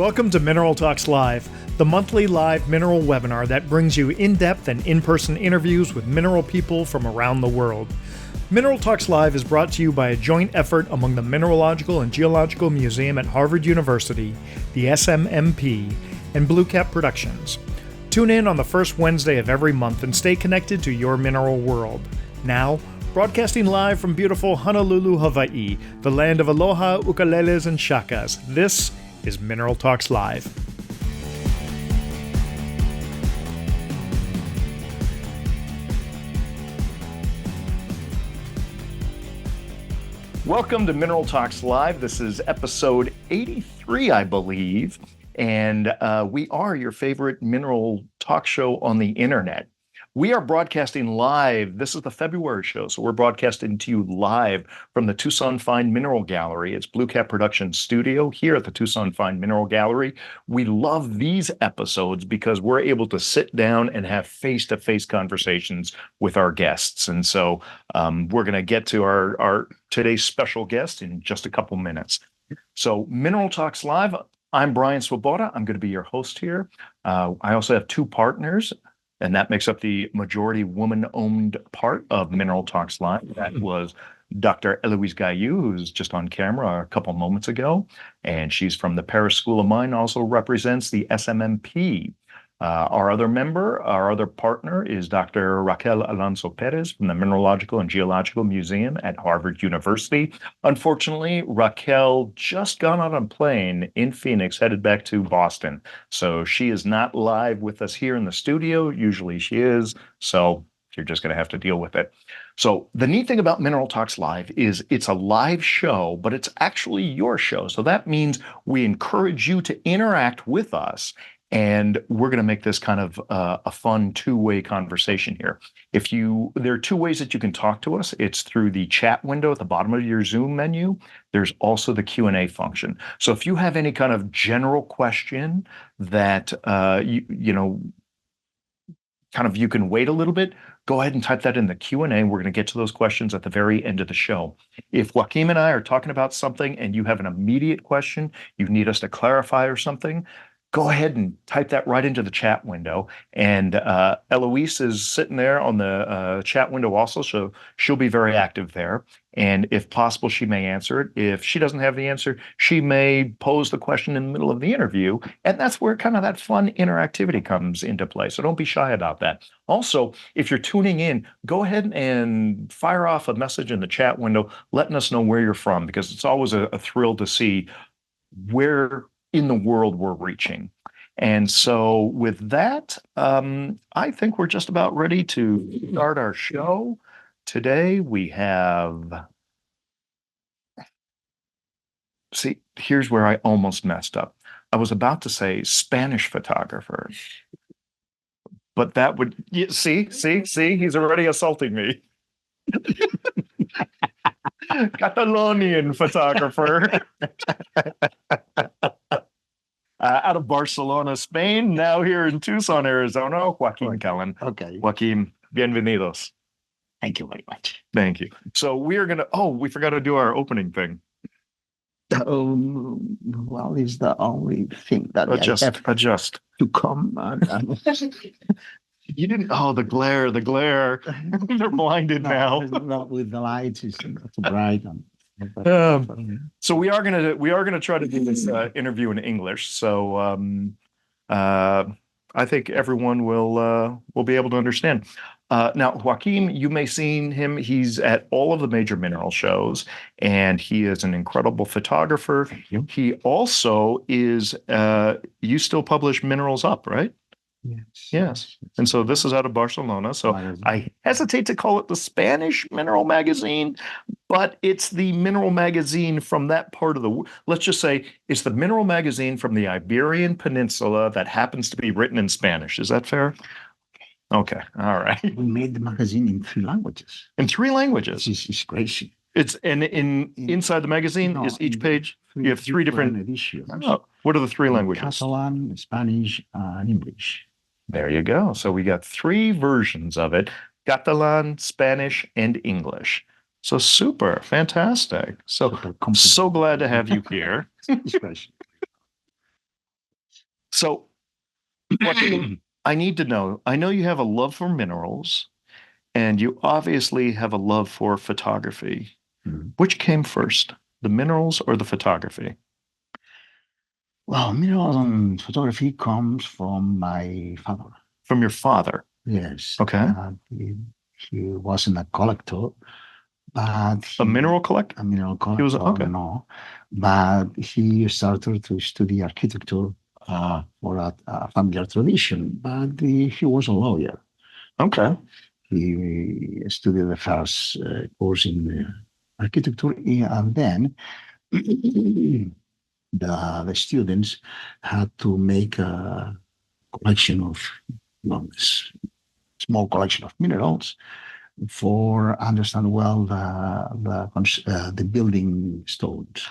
Welcome to Mineral Talks Live, the monthly live mineral webinar that brings you in-depth and in-person interviews with mineral people from around the world. Mineral Talks Live is brought to you by a joint effort among the Mineralogical and Geological Museum at Harvard University, the SMMP, and BlueCap Productions. Tune in on the first Wednesday of every month and stay connected to your mineral world. Now, broadcasting live from beautiful Honolulu, Hawaii, the land of aloha, ukuleles, and shakas, this is Mineral Talks Live. Welcome to Mineral Talks Live. This is episode 83, I believe, and we are your favorite mineral talk show on the internet. We are broadcasting live. This is the February show, so we're broadcasting to you live from the Tucson Fine Mineral Gallery. It's BlueCap Productions studio here at the Tucson Fine Mineral Gallery. We love these episodes because we're able to sit down and have face-to-face conversations with our guests. And so we're going to get to our today's special guest in just a couple minutes. So Mineral Talks Live, I'm Brian Swoboda. I'm going to be your host here. I also have two partners, and that makes up the majority woman-owned part of Mineral Talks Live. That was Dr. Eloise Gaillou, who's just on camera a couple moments ago, and she's from the Paris School of Mine, also represents the SMMP. Our other partner is Dr. Raquel Alonso Perez from the Mineralogical and Geological Museum at Harvard University. Unfortunately, Raquel just got on a plane in Phoenix, headed back to Boston. So she is not live with us here in the studio. Usually she is, so you're just going to have to deal with it. So the neat thing about Mineral Talks Live is it's a live show, but it's actually your show. So that means we encourage you to interact with us. And we're going to make this kind of a fun two-way conversation here. There are two ways that you can talk to us. It's through the chat window at the bottom of your Zoom menu. There's also the Q&A function. So if you have any kind of general question that you can wait a little bit, go ahead and type that in the Q&A. We're going to get to those questions at the very end of the show. If Joaquim and I are talking about something and you have an immediate question, you need us to clarify or something, go ahead and type that right into the chat window. And Eloise is sitting there on the chat window also, so she'll be very active there. And if possible, she may answer it. If she doesn't have the answer, she may pose the question in the middle of the interview. And that's where kind of that fun interactivity comes into play. So don't be shy about that. Also, if you're tuning in, go ahead and fire off a message in the chat window, letting us know where you're from, because it's always a thrill to see where in the world we're reaching. And so with that, I think we're just about ready to start our show. Today we have, see, here's where I almost messed up. I was about to say Spanish photographer, but that would, see, he's already assaulting me. Catalonian photographer. Out of Barcelona, Spain, now here in Tucson, Arizona, Joaquim Callén. Okay. Joaquim, bienvenidos. Thank you very much. Thank you. So we are going to, we forgot to do our opening thing. Well, it's the only thing that Adjust. to come. You didn't, the glare. They're blinded now. Not with the lights, it's too bright. So we are gonna try to do this interview in English. So I think everyone will be able to understand. Now, Joaquim, you may have seen him. He's at all of the major mineral shows, and he is an incredible photographer. He also is. You still publish Minerals Up, right? Yes. And so this is out of Barcelona. So I hesitate to call it the Spanish mineral magazine, but it's the mineral magazine from that part of the, let's just say it's the mineral magazine from the Iberian Peninsula that happens to be written in Spanish. Is that fair? Okay. All right. We made the magazine in 3 languages. In 3 languages? It's crazy. It's inside the magazine is each page. You have 3 different editions. Oh, what are the 3 languages? Catalan, Spanish, and English. There you go. So we got 3 versions of it: Catalan, Spanish, and English. So super, fantastic. So glad to have you here. So, Joaquin, I need to know. I know you have a love for minerals, and you obviously have a love for photography. Mhm. Which came first, the minerals or the photography? Well, minerals and photography comes from my father. From your father. Yes, Okay. he wasn't a collector, but A mineral collector? a mineral He was collector, okay. no, but he started to study architecture for a familiar tradition. But he was a lawyer. Okay. He studied the first course in architecture, and then the students had to make a collection of, this small collection of minerals for understand well the building stones.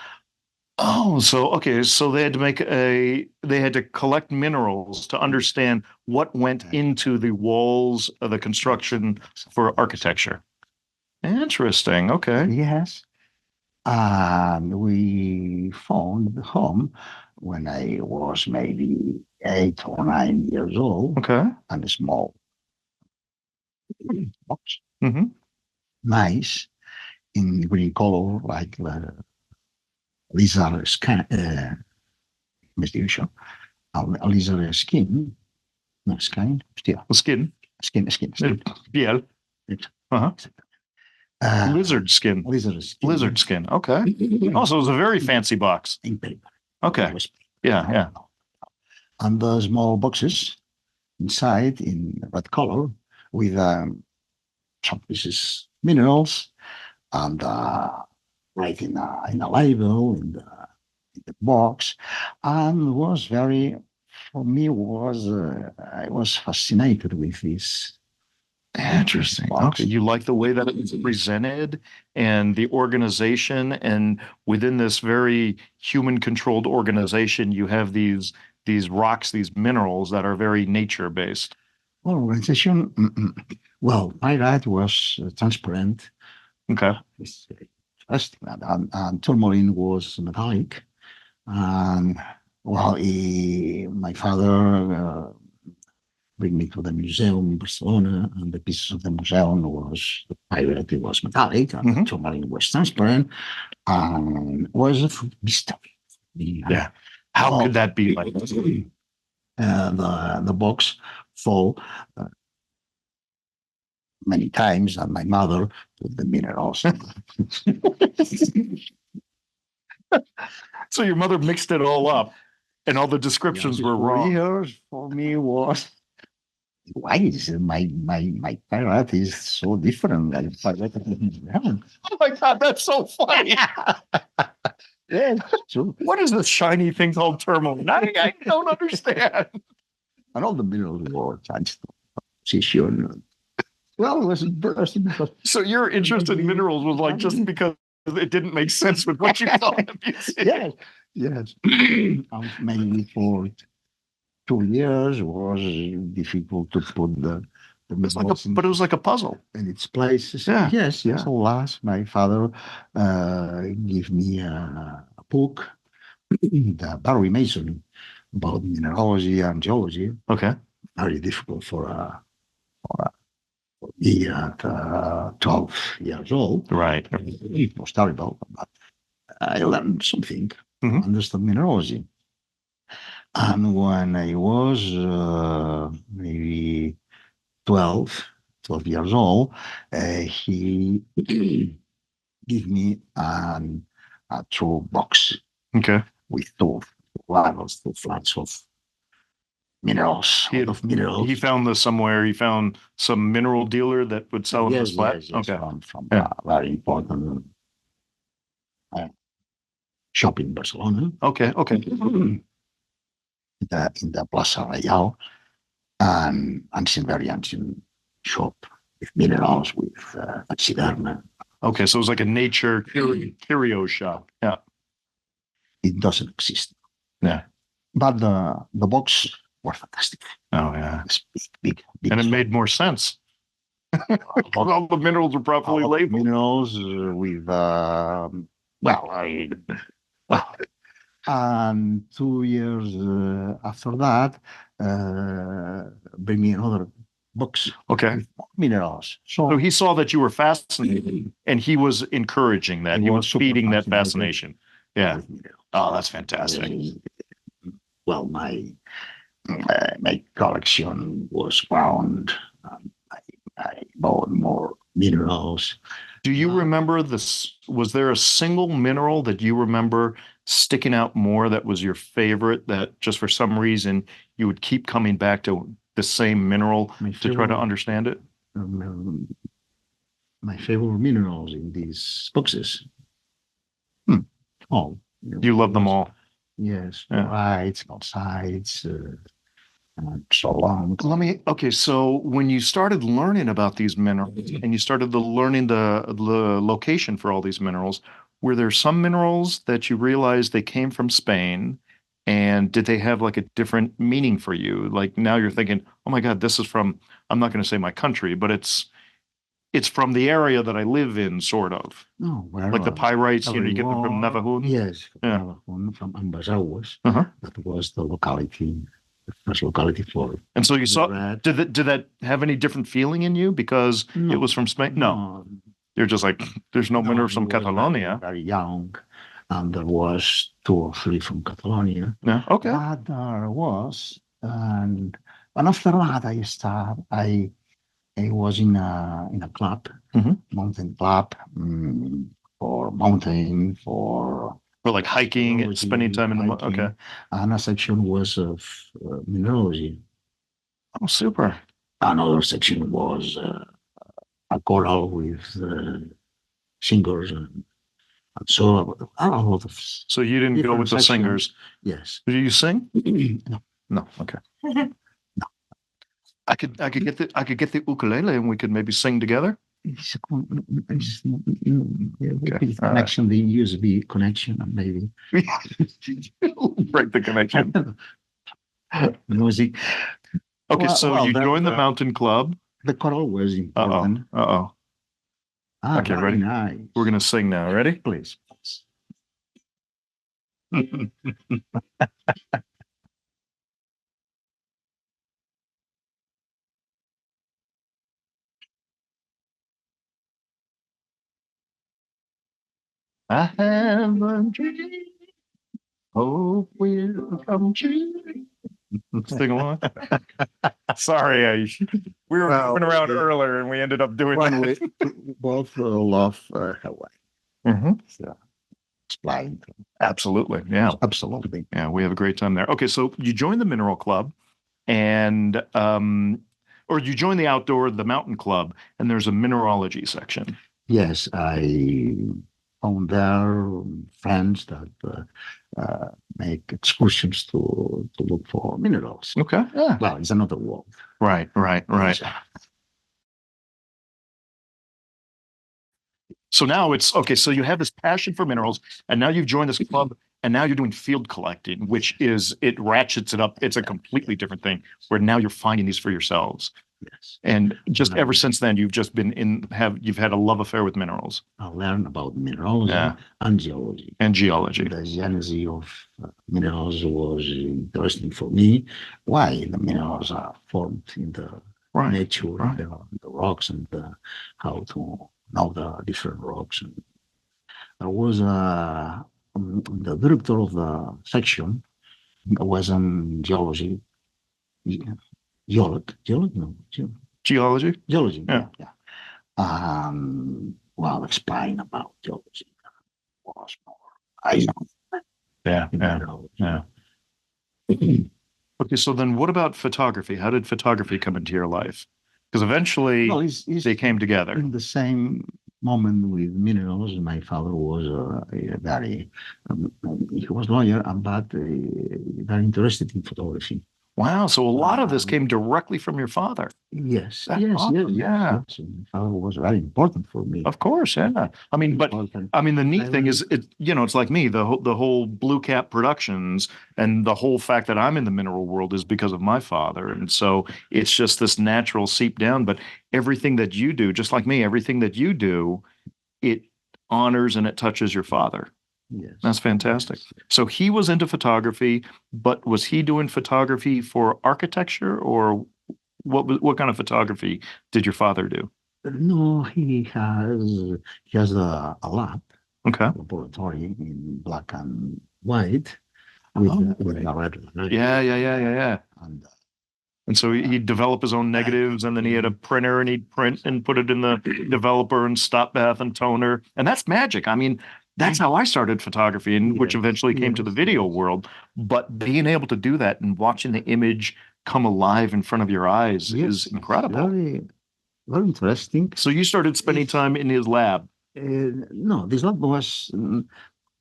Oh, so okay, so they had to collect minerals to understand what went into the walls of the construction for architecture. Interesting. Okay. Yes, and we found the home when I was maybe 8 or 9 years old, Okay. and a small box, Hmm. nice in green color, like lizard skin, investigation, a lizard skin, no skin, still The skin. skin. Piel. Uh-huh. Lizard skin. Lizard skin. Lizard skin. Okay. Also, it was a very fancy box. In paper. Okay. Yeah, yeah. And the small boxes inside in red color with some pieces minerals and right in a label in the box, and was very, for me, was I was fascinated with this. Interesting. Box. Okay. You like the way that it's presented and the organization, and within this very human controlled organization, you have these rocks, these minerals that are very nature based. Well, organization, well, my light was transparent. Okay. It's interesting. And tourmaline was metallic. And well, my father bring me to the museum in Barcelona, and the pieces of the museum was the pirate, it was metallic, and the tourmaline was transparent, and was a mystery. Yeah. How could that be like this? The box full many times, and my mother put the minerals. So your mother mixed it all up and all the descriptions were wrong. Years for me was, why is my pirate is so different than pirate of the museum? Oh my God, that's so funny. Yeah, true. What is this shiny thing called tourmaline? I don't understand. And all the minerals were changed position. Well, it was interesting because So your interest in minerals was like just because it didn't make sense with what you saw in the museum. yes. Maybe for 2 years was difficult to put the It's like minerals but it was like a puzzle. in its places. Yeah. Yes. Yeah. Last, my father gave me a book, the Barry Mason, about mineralogy and geology. Okay. Very difficult for me at 12 years old. Right. It was terrible, but I learned something to Mhm. understand mineralogy. And when I was maybe 12 years old, he gave me a true box Okay. with two flats of minerals, He, a lot of minerals. he found this somewhere. He found some mineral dealer that would sell him this flat. Yes, Okay. from Yeah. a very important shop in Barcelona. Okay. Okay. In the Plaza Real, and ancient, very ancient shop with minerals, with taxidermy. Okay. So it was like a nature curio shop. Yeah. It doesn't exist. Yeah. But the box were fantastic. Oh yeah. It's big. And it made more sense. All the minerals were properly labeled. Minerals with well, And 2 years after that, bring me another box Okay. with more minerals. So he saw that you were fascinated and he was encouraging that. He was super feeding that fascinated fascination. Yeah. with minerals. Oh, that's fantastic. Well, my collection was found. I bought more minerals. Do you remember this? Was there a single mineral that you remember sticking out more that was your favorite that just for some reason you would keep coming back to the same mineral to try to understand it? My favorite minerals in these boxes. All. You love them all. Yes, Yeah. fluorides, calcites, and so on. Okay, so when you started learning about these minerals and you started learning the location for all these minerals, were there some minerals that you realized they came from Spain? And did they have like a different meaning for you? Like now you're thinking, oh my God, this is from, I'm not going to say my country, but it's from the area that I live in, sort of. No, Like the pyrites, you get them from everyone- Navajún? Yes, Yeah. Navajún from Ambazawas. Uh-huh. That was the locality, the first locality for. And so you saw, red. did that have any different feeling in you because it was from Spain? No. You're just like, there's no minerals from Catalonia. Very young, and there was 2 or 3 from Catalonia. Yeah. Okay. But there was, and after that, I was in a club, mountain club, for mountain for like hiking and spending time in the okay. And a section was of mineralogy. Oh, super. Another section was a coral with singers and so a lot of. So you didn't go with the singers? Yes. Did you sing? No. No. Okay. No. I could get the ukulele and we could maybe sing together. It's connection, the USB connection, maybe. Break the connection. Music. Okay, so you joined the mountain club. The coral was important. Uh-oh. Okay, ready? Nice. We're gonna sing now. Ready? Please. I have a dream, hope will come true. Sing along. Sorry, we were moving around earlier and we ended up doing that. We both love Hawaii. So, explain. Absolutely. Yeah. Absolutely. Yeah, we have a great time there. Okay, so you joined the mineral club and or you join the mountain club, and there's a mineralogy section. Yes, I found there friends that make excursions to look for minerals. Okay. Yeah. Well, it's another world. Right. So now it's okay. So you have this passion for minerals, and now you've joined this club, and now you're doing field collecting, which it ratchets it up. It's a completely different thing where now you're finding these for yourselves. Yes. And just ever since then, you've just you've had a love affair with minerals. I learned about mineralogy and geology. The genesis of minerals was interesting for me. Why the minerals are formed in the nature, the rocks, and how to know the different rocks. And there was the director of the section was in geology. Geology. Yeah. Well, explain about geology was more. I know. Yeah. Okay, so then what about photography? How did photography come into your life? Because eventually they came together. In the same moment with minerals, my father was he was a lawyer, but very interested in photography. Wow, so a lot of this came directly from your father. Yes. Awesome. Yeah. My father was very important for me. Of course, yeah. I mean, the neat thing is, it's like me, the whole BlueCap Productions and the whole fact that I'm in the mineral world is because of my father. And so it's just this natural seep down. But everything that you do, just like me, everything that you do, it honors and it touches your father. Yes. That's fantastic. Yes. So he was into photography, but was he doing photography for architecture, or what kind of photography did your father do? No, he has a lab, Okay. laboratory in black and white with Oh, with great. a red light. Yeah. And And so he'd develop his own negatives, and then he had a printer, and he'd print and put it in the developer and stop bath and toner. And that's magic. I mean, that's how I started photography, and which yes, eventually came to the yes, video yes, world. But being able to do that and watching the image come alive in front of your eyes is yes. incredible. Very, very interesting. So you started spending time in his lab. No, this lab was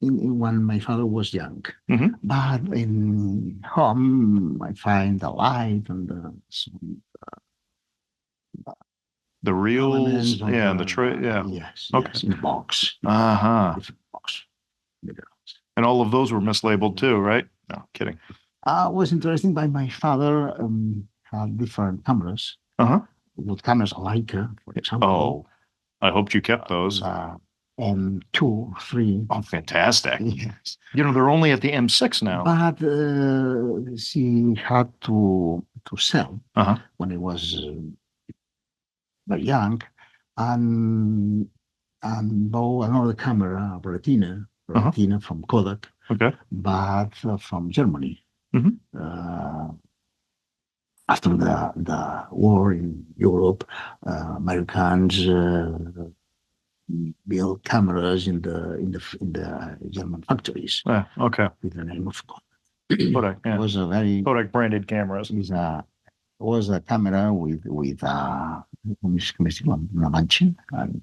when my father was young. Mhm. But in home, I find the light and some The reels, elements of yeah, and the tray, yeah. yes, Okay. yes, in a box, Uh-huh. different box. You know. And all of those were mislabeled too, right? No, kidding. Was interesting by my father had different cameras. Uh-huh. With cameras Leica, for example, Oh, I hoped you kept those. the M2, 3. Oh, fantastic. Yes. You know, they're only at the M6 now. But she had to sell Uh-huh. when he was very young, and bought another camera, Uh-huh. Retina from Kodak, Okay. but from Germany. Mhm. Uh, After the war in Europe, Americans built cameras in the German factories Yeah, okay. with the name of Kodak. Kodak, It yeah. was a very Kodak branded cameras. was a camera with ¿cómo se llama? Una mancha and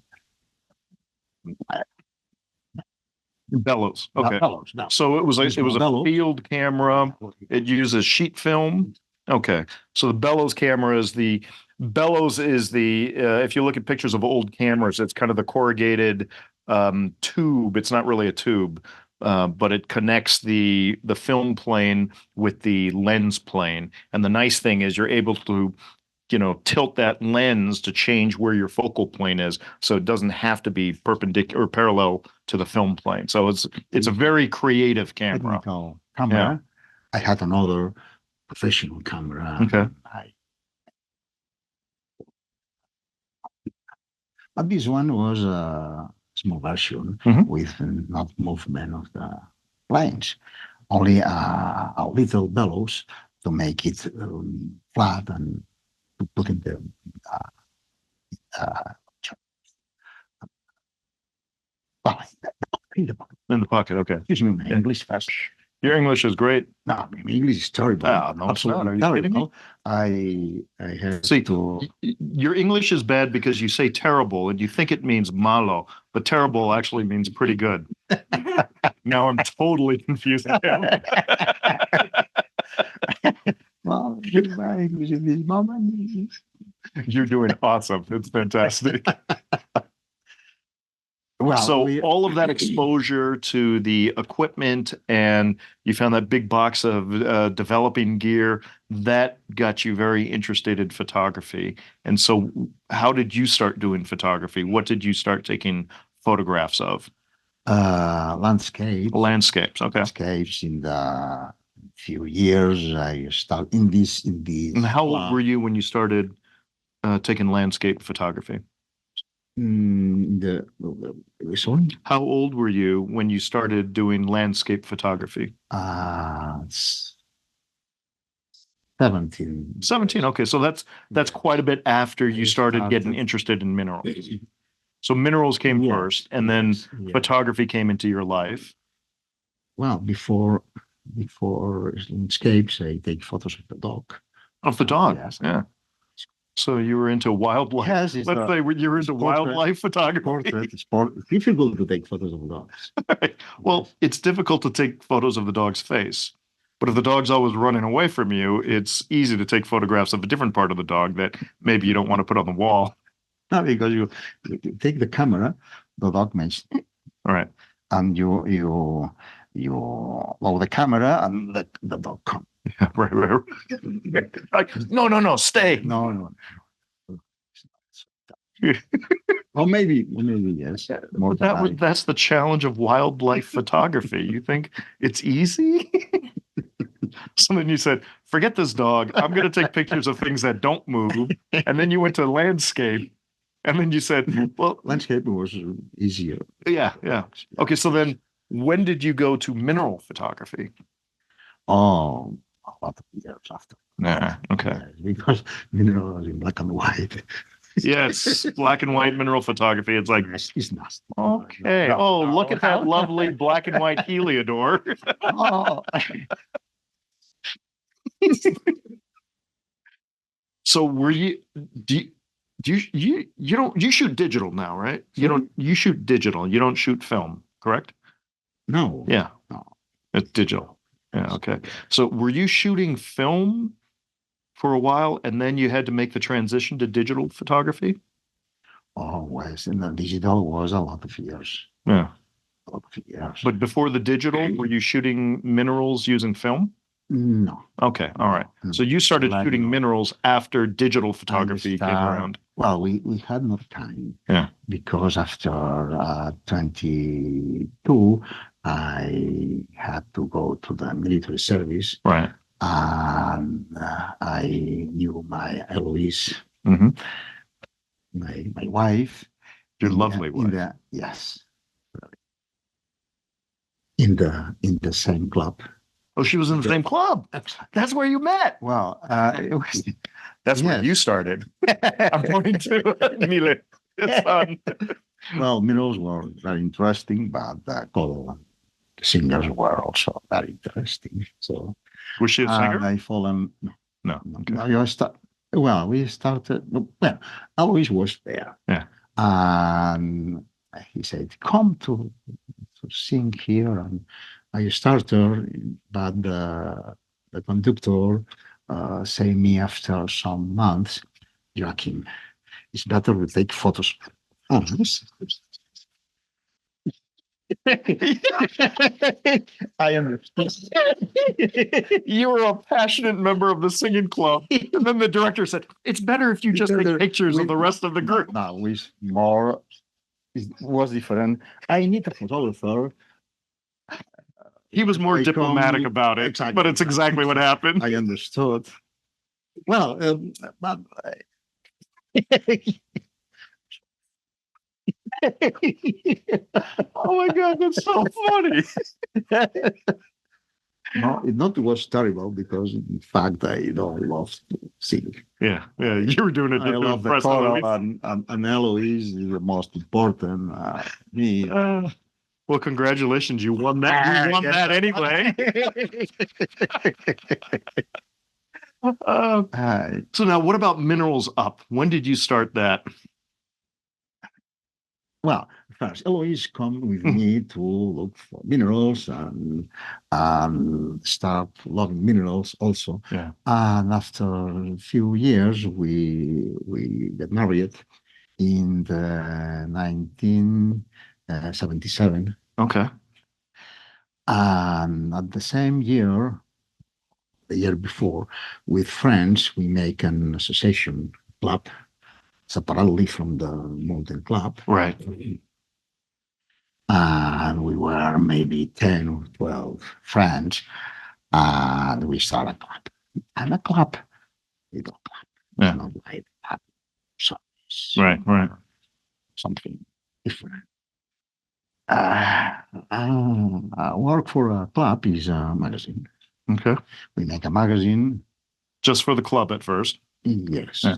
Bellows. Okay. bellows. No, So it was small a bellows. field camera. It uses sheet film. Okay. So the bellows camera is the bellows is the if you look at pictures of old cameras, it's kind of the corrugated tube. It's not really a tube, but it connects the film plane with the lens plane. And the nice thing is you're able to tilt that lens to change where your focal plane is, so it doesn't have to be perpendicular or parallel to the film plane. So it's a very creative camera. Technical camera. I had another professional camera. Okay. But this one was a small version with not movement of the planes, only a little bellows to make it flat and to put in the uh, in the pocket. In the pocket. Okay. Excuse me, my English fast. Your English is great. No, my English is terrible. Ah, no, it's not. Are you kidding me? I have See, to. your English is bad because you say terrible and you think it means malo, but terrible actually means pretty good. Now I'm totally confusing him. Well, my English in this moment. You're doing awesome. It's fantastic. Well, so all of that exposure to the equipment, and you found that big box of developing gear that got you very interested in photography. And so how did you start doing photography? What did you start taking photographs of? Landscapes. Okay. Landscapes in the few years I started in this. And how old were you when you started taking landscape photography? Sorry? How old were you when you started doing landscape photography? 17. 17. Okay, so that's quite a bit after you started getting interested in minerals. So minerals came first, and then photography came into your life. Well, before landscapes, I take photos of the dog. Of the dog, yes. Yeah. So you were into wildlife. Yes, Let's say you were into wildlife photography. It's difficult to take photos of dogs. Well, it's difficult to take photos of the dog's face. But if the dog's always running away from you, it's easy to take photographs of a different part of the dog that maybe you don't want to put on the wall. No, because you take the camera, the dog makes, All right, and you lower the camera, and the dog comes. Yeah, right. Like, no, stay. No. Or maybe yes. More But that's the challenge of wildlife photography. You think it's easy? So then you said, forget this dog. I'm going to take pictures of things that don't move. And then you went to landscape. And then you said, well, landscaping was easier. Yeah. Okay. So then when did you go to mineral photography? Oh, a lot of years after. Nah. Okay. Yeah, because minerals in black and white. Yes, black and white mineral photography. It's like, it's nasty. Okay. Oh, look at that lovely black and white heliodor. Oh. So were you you shoot digital now, right? You shoot digital. You don't shoot film, correct? No. Yeah. No. It's digital. Yeah, okay. So were you shooting film for a while and then you had to make the transition to digital photography? Always. And the digital was a lot of years. Yeah. A lot of years. But before the digital, were you shooting minerals using film? No. Okay. All right. So you started shooting minerals after digital photography came around. Well, we had no time. Yeah. Because after 22, I had to go to the military service. Right. And I knew my Eloise, Mm-hmm. my wife. Your lovely wife. Yes. In the same club. Oh, she was in the same club. That's where you met. Well, it was. That's where you started. I'm pointing to Mile. It's fun. Well, minerals were very interesting, but the color singers were also very interesting. So, was she a singer? I fallen. No. Okay. We started. Well, Alois was there. Yeah. And he said, "Come to sing here," and I started, but the conductor said me after some months, "Joaquim, it's better we take photos." Oh, I understand. You were a passionate member of the singing club. And then the director said, it's better if you just take pictures of the rest of the group. No, it was different. I need a photographer. He was more diplomatic about it, exactly, but it's exactly what happened. I understood. Well, but oh my God, that's so funny. No, it was terrible because, in fact, I love to sing. Yeah, you were doing it. I love the choral, and Eloise is the most important. Me. Well, congratulations, you won that. You won that anyway. So now, what about Minerals Up? When did you start that? Well, first, Eloise come with me to look for minerals and start loving minerals also. Yeah. And after a few years, we got married in the 1977. Okay. And at the same year, the year before, with friends, we make an association club separately from the mountain club. Right. And we were maybe 10 or 12 friends, and we started a club. And a club, little club. Yeah. Not like that. So right. Something different. Work for a club is a magazine. Okay. We make a magazine. Just for the club at first? Yes. Yeah.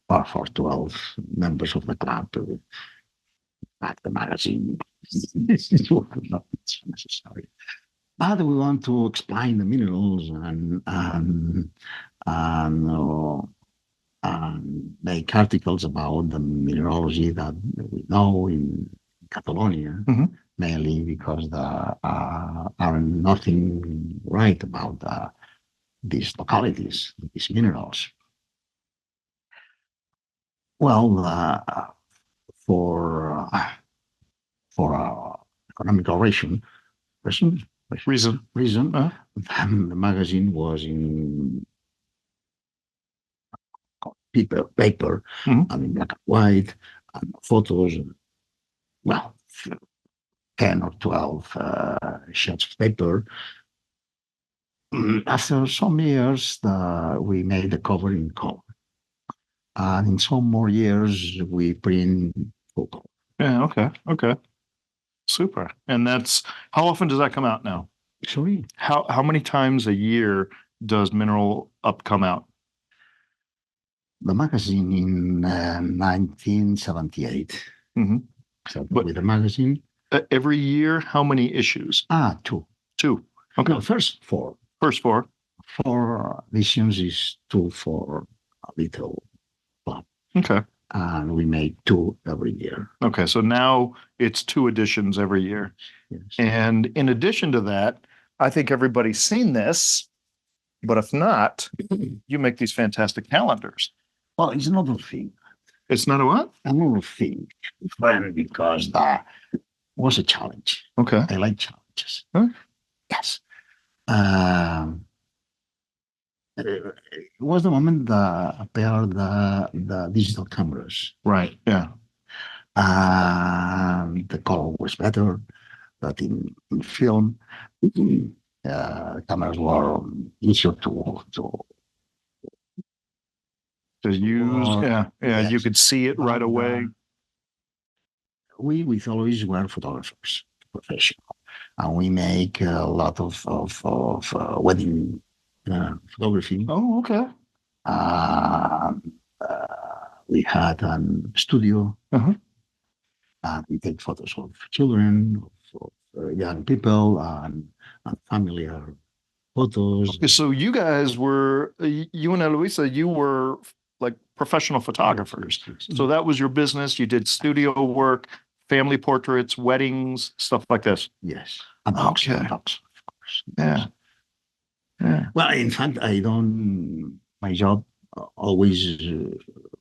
Or for 12 members of the club. At the magazine. It's not necessary. But we want to explain the minerals and make articles about the mineralogy that we know in Catalonia, mainly because there are nothing right about these localities, these minerals. Well, for economical reason, the magazine was in paper, I mean black and white, and photos. Well, 10 or 12 sheets of paper. After some years, we made the cover in color. And in some more years, we print full color. Yeah, okay, okay. Super. And that's how often does that come out now? Sorry, How many times a year does Mineral Up come out? the magazine in 1978. Mm-hmm. So But with the magazine, every year, how many issues? two. Two. Okay. No, first four. First four. 4 editions is two for a little club. Okay. And we make two every year. Okay. So now it's two editions every year. Yes. And in addition to that, I think everybody's seen this, but if not, you make these fantastic calendars. Well, it's another thing. It's not a what? Another thing. Friend, because that was a challenge. Okay. I like challenges. Huh? Yes. It was the moment that appeared the digital cameras. Right. Yeah. The color was better, but in film, cameras were easier To use. Yeah. Yeah. yes. You could see it right away. We always were photographers, professional, and we make a lot of wedding photography. Oh, okay. We had a studio. Uh-huh. We take photos of children, of young people, and familiar photos. Okay, so you guys were, you and Eloisa, you were like professional photographers. Yes. So that was your business. You did studio work, family portraits, weddings, stuff like this. Yes. And dogs, Okay. of course. Yeah. Yeah. Well, in fact, my job always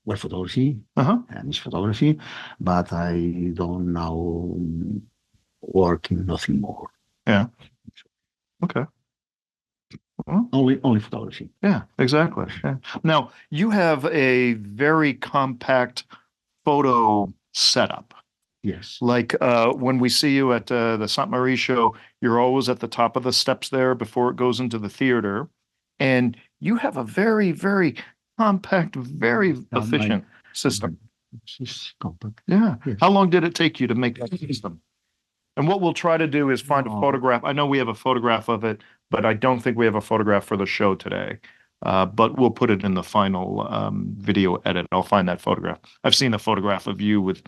was photography Uh-huh. and is photography, but I don't now work in nothing more. Yeah. Okay. Well, Only photography. yeah, exactly. Yeah. Now, you have a very compact photo setup. Yes. Like when we see you at the Sainte Marie show, you're always at the top of the steps there before it goes into the theater. And you have a very, very compact, very efficient system. It's compact. Yeah. Yes. How long did it take you to make that system? And what we'll try to do is find a photograph. I know we have a photograph of it, but I don't think we have a photograph for the show today. But we'll put it in the final video edit. I'll find that photograph. I've seen a photograph of you with,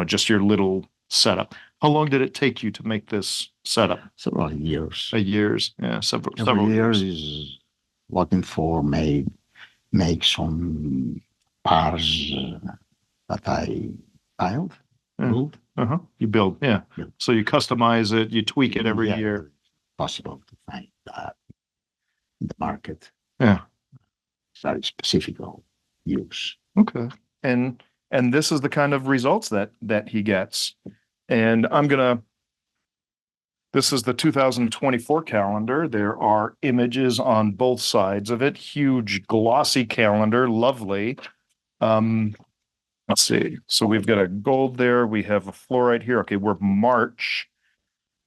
just your little setup. How long did it take you to make this setup? Several years. Years. Yeah, several Every years. is looking for make some parts that I build. Uh-huh. You build, yeah. Build. So you customize it, you tweak it every year. Possible to find that in the market. Yeah. Very specific use. Okay. And this is the kind of results that he gets. And this is the 2024 calendar. There are images on both sides of it. Huge glossy calendar, lovely. Let's see. So we've got a gold there. We have a fluorite here. Okay, we're March.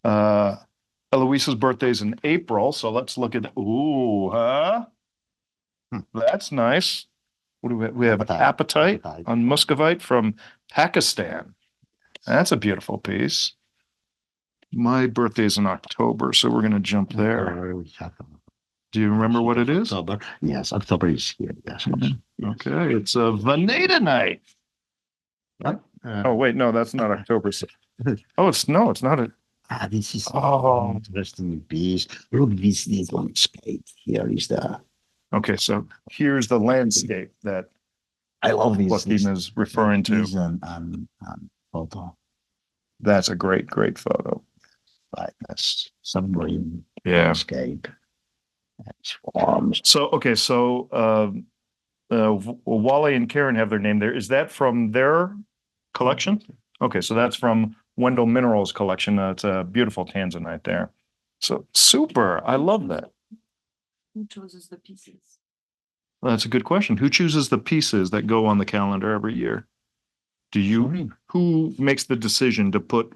Eloisa's birthday is in April. So let's look at, ooh, huh? That's nice. What do we have? We have Appetite on Muscovite from Pakistan. That's a beautiful piece. My birthday is in October, so we're going to jump there. Do you remember what it is? October. Yes, October is here. Yes. Okay, it's a Vanadinite. Oh wait, no, that's not October. It's not. This is interesting piece. Look, this landscape here is the. Okay, so here's the landscape that I love this. Joaquim is referring to. And photo. That's a great photo. Like this submarine landscape. So okay, Wally and Karen have their name there. Is that from their collection? Okay, so that's from Wendell Minerals collection. It's a beautiful tanzanite there. So super. I love that. Who chooses the pieces? Well, that's a good question. Who chooses the pieces that go on the calendar every year? Do you, Sorry? who makes the decision to put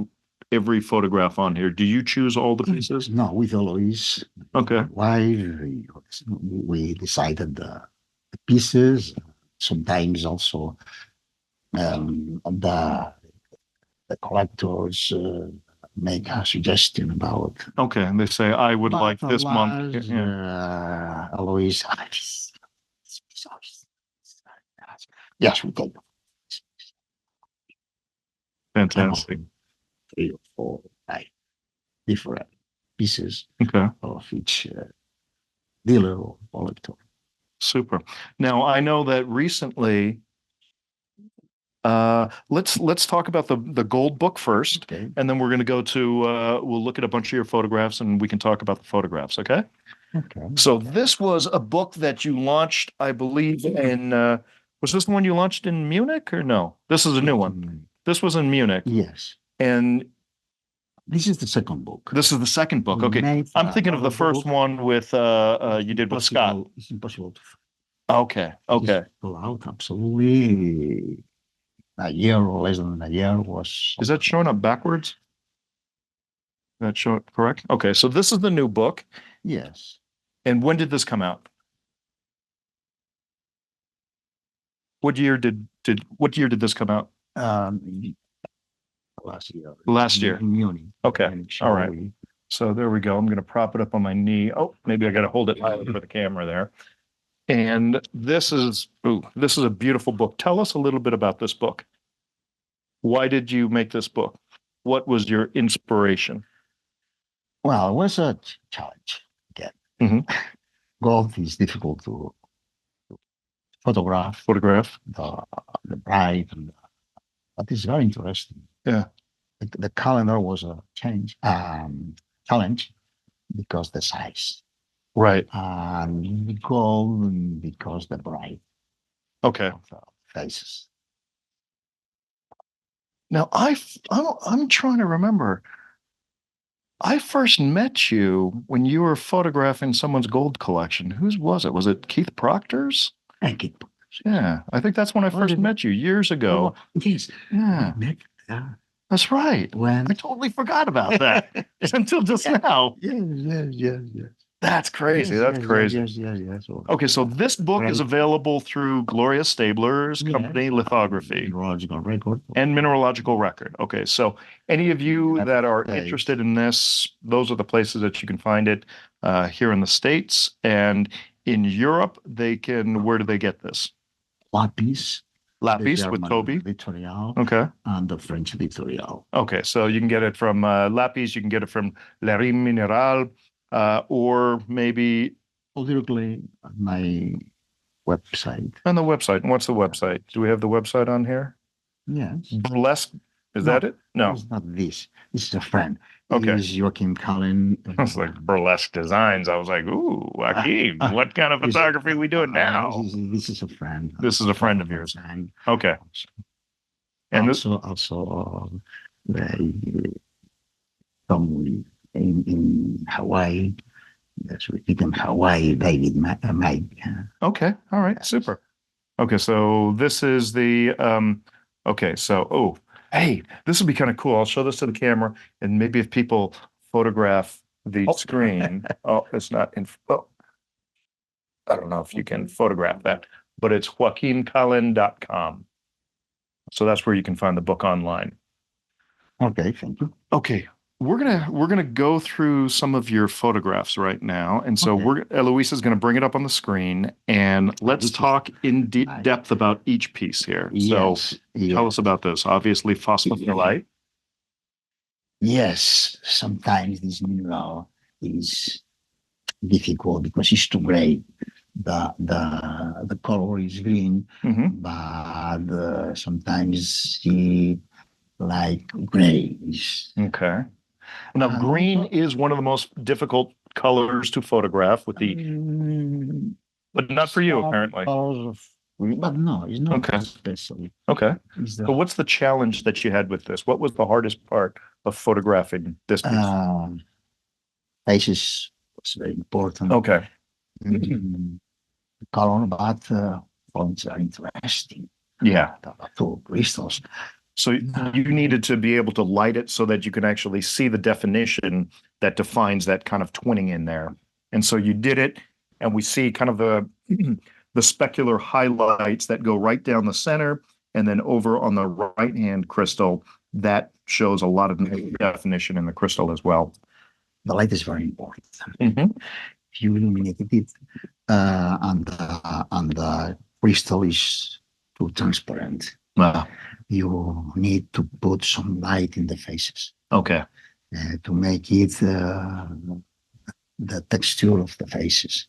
every photograph on here? Do you choose all the pieces? No, with Eloise, Okay. wife, we decided the pieces. Sometimes also the collectors make a suggestion about. Okay. And they say, I would like But this monk. alas, Yeah. Eloise, yes, we take Fantastic. 3 or 4 like, different pieces Okay. of each dealer or collector. Super. Now I know that recently, let's talk about the gold book first, Okay. and then we're going to go to we'll look at a bunch of your photographs and we can talk about the photographs. Okay. Okay. So this was a book that you launched, I believe, in was this the one you launched in Munich or no? This is a new one. This was in Munich, Yes. and This is the second book. this is the second book. We Okay. made I'm thinking of the another first book. one with you did with Scott. It's impossible to Okay. Okay. pull out. Absolutely. A year or less than a year was. Is that showing up backwards? That show it correct? Okay, so this is the new book. Yes. And when did this come out? What year did this come out? Last year. Last year. In Munich. Okay. Munich, All right. we- So there we go. I'm going to prop it up on my knee. Oh, maybe I got to hold it higher for the camera there. And this is a beautiful book. Tell us a little bit about this book. Why did you make this book? What was your inspiration? Well, it was a challenge again. Mhm. Gold is difficult to photograph. Photograph. The bride, but it's very interesting. Yeah. The calendar was a challenge because the size, Right. and the gold because the bride Okay. of the faces. Now I'm trying to remember. I first met you when you were photographing someone's gold collection. Whose was it? Was it Keith Proctor's? And keep. Yeah, I think that's when I first met you years ago. Yes. Yeah, Nick, that's right. when I totally forgot about that until just now. yes. That's crazy. That's crazy. Yes. Okay, so this book is Right. available through Gloria Stabler's Yes. company, Lithography Mineralogical record. and Mineralogical Record. Okay, so any of you That's that are right. interested in this, those are the places that you can find it here in the States. And in Europe, where do they get this? Lapis. Lapis the with German Toby. Editorial Okay. and the French Editorial. Okay, so you can get it from Lapis, you can get it from La Rime Mineral, or maybe Or directly at my website. on the website. And what's the website? Do we have the website on here? Yes. Burlesque, is No, that it? No. It's not this. This is a friend. Okay. It's Joaquim Callén. I was like Burlesque Designs. I was like, ooh, Joaquim, what kind of photography are we doing now? This is a friend. This is a friend of yours. And Okay. And this, also they come in Hawaii. Yes, we did in Hawaii. David Mike. okay, all right, super. Okay, so this is the okay, so hey, this would be kind of cool. I'll show this to the camera, and maybe if people photograph the screen. Oh, it's not in. Oh, I don't know if you can photograph that, but it's joaquimcallen.com. So that's where you can find the book online. Okay, thank you. Okay, we're gonna go through some of your photographs right now, and so Okay. Eloise is gonna bring it up on the screen, and let's talk in depth about each piece here. So tell us about this. Obviously, phosphorylated. Yes, sometimes this mineral is difficult because it's too gray. The color is green, Mhm. but sometimes it like grayish. Okay. Now, green is one of the most difficult colors to photograph with the, but not for you, apparently. But no, it's not Okay. especially. Okay. It's So what's the challenge that you had with this? What was the hardest part of photographing this piece? Faces was very important. Okay. Color, but fonts are interesting. Yeah. the two crystals. So you needed to be able to light it so that you can actually see the definition that defines that kind of twinning in there. And so you did it, and we see kind of the specular highlights that go right down the center, and then over on the right-hand crystal, that shows a lot of definition in the crystal as well. The light is very important. Mhm. If you illuminate it, and the crystal is too transparent, Ah, you need to put some light in the faces okay. to make it the texture of the faces.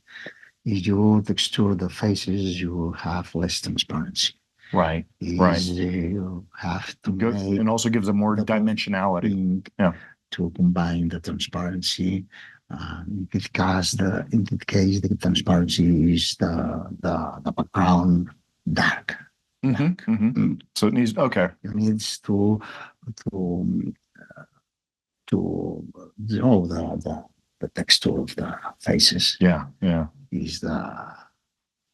If you texture the faces, you have less transparency. Right. Right. You have to Good. make And also gives it more the dimensionality. ink Yeah. to combine the transparency. Because in that case, the transparency is the background dark. Mhm, mhm. Mm. So it needs, okay. It needs to know the texture of the faces. Yeah. Yeah. Is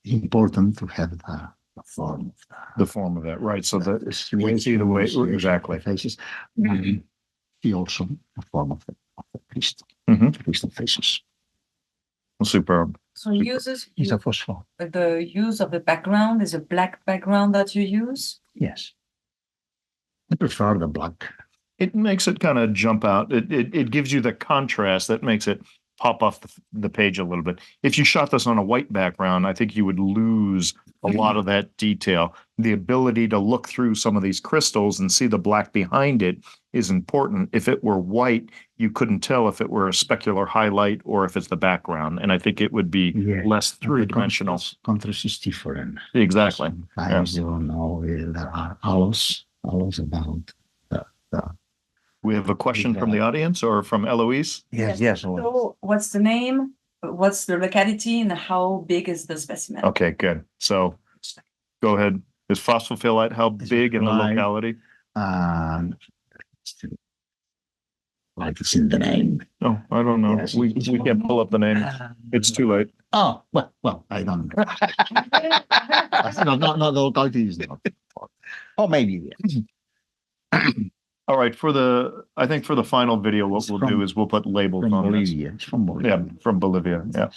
important to have the form of The form of it. Right. So the see the way, situation of exactly. the faces. And see also the form of the crystal, Mhm. crystal faces. Superb. So uses It's a phosphor. the use of the background is a black background that you use. Yes. I prefer the black. It makes it kind of jump out. It gives you the contrast that makes it pop off the page a little bit. If you shot this on a white background, I think you would lose a lot of that detail. The ability to look through some of these crystals and see the black behind it is important. If it were white, you couldn't tell if it were a specular highlight or if it's the background. And I think it would be less three-dimensional. Contrast is different. Exactly. Sometimes you don't know there are halos about the We have a question from the audience or from Eloise? yes. So what's the name? What's the locality and how big is the specimen? Okay, good. So go ahead. Is phosphophylite how big in the locality? And like it's in the name. Oh, I don't know. Yes, We can't pull up the name. It's too late. Oh, well, I don't know. No, the locality is not. Or maybe, yes. All right, I think for the final video, what we'll do is we'll put labels From on this. Bolivia. It's from Bolivia. Yeah, from Bolivia, yeah.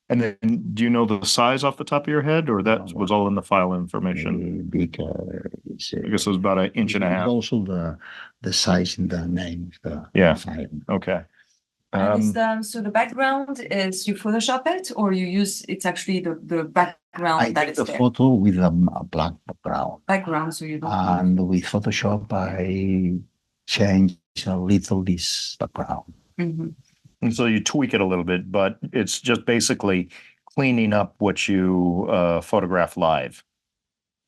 And then, do you know the size off the top of your head, or that was all in the file information? Because I guess it was about 1.5 inches. Also the size in the name of the file. Okay. And so the background is you Photoshop it or you use it's actually the background I that take is the there. photo with a black background. Background, so you don't. And with Photoshop, I change a little this background. Mm-hmm. And so you tweak it a little bit, but it's just basically cleaning up what you photograph live.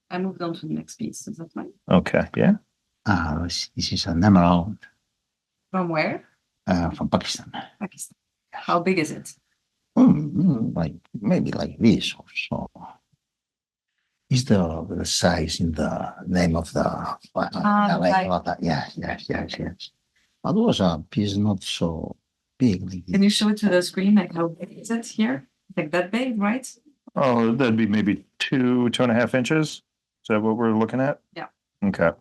I moved on to the next piece. Is that right? Okay, yeah. This is an emerald. From where? From Pakistan. Pakistan. How big is it? Like maybe like this or so. Is the size in the name of the yes. That was a piece not so big. Can you show it to the screen? Like how big is it here? Like that big, right? Oh, that'd be maybe 2.5 inches. Is that what we're looking at? Yeah. Okay.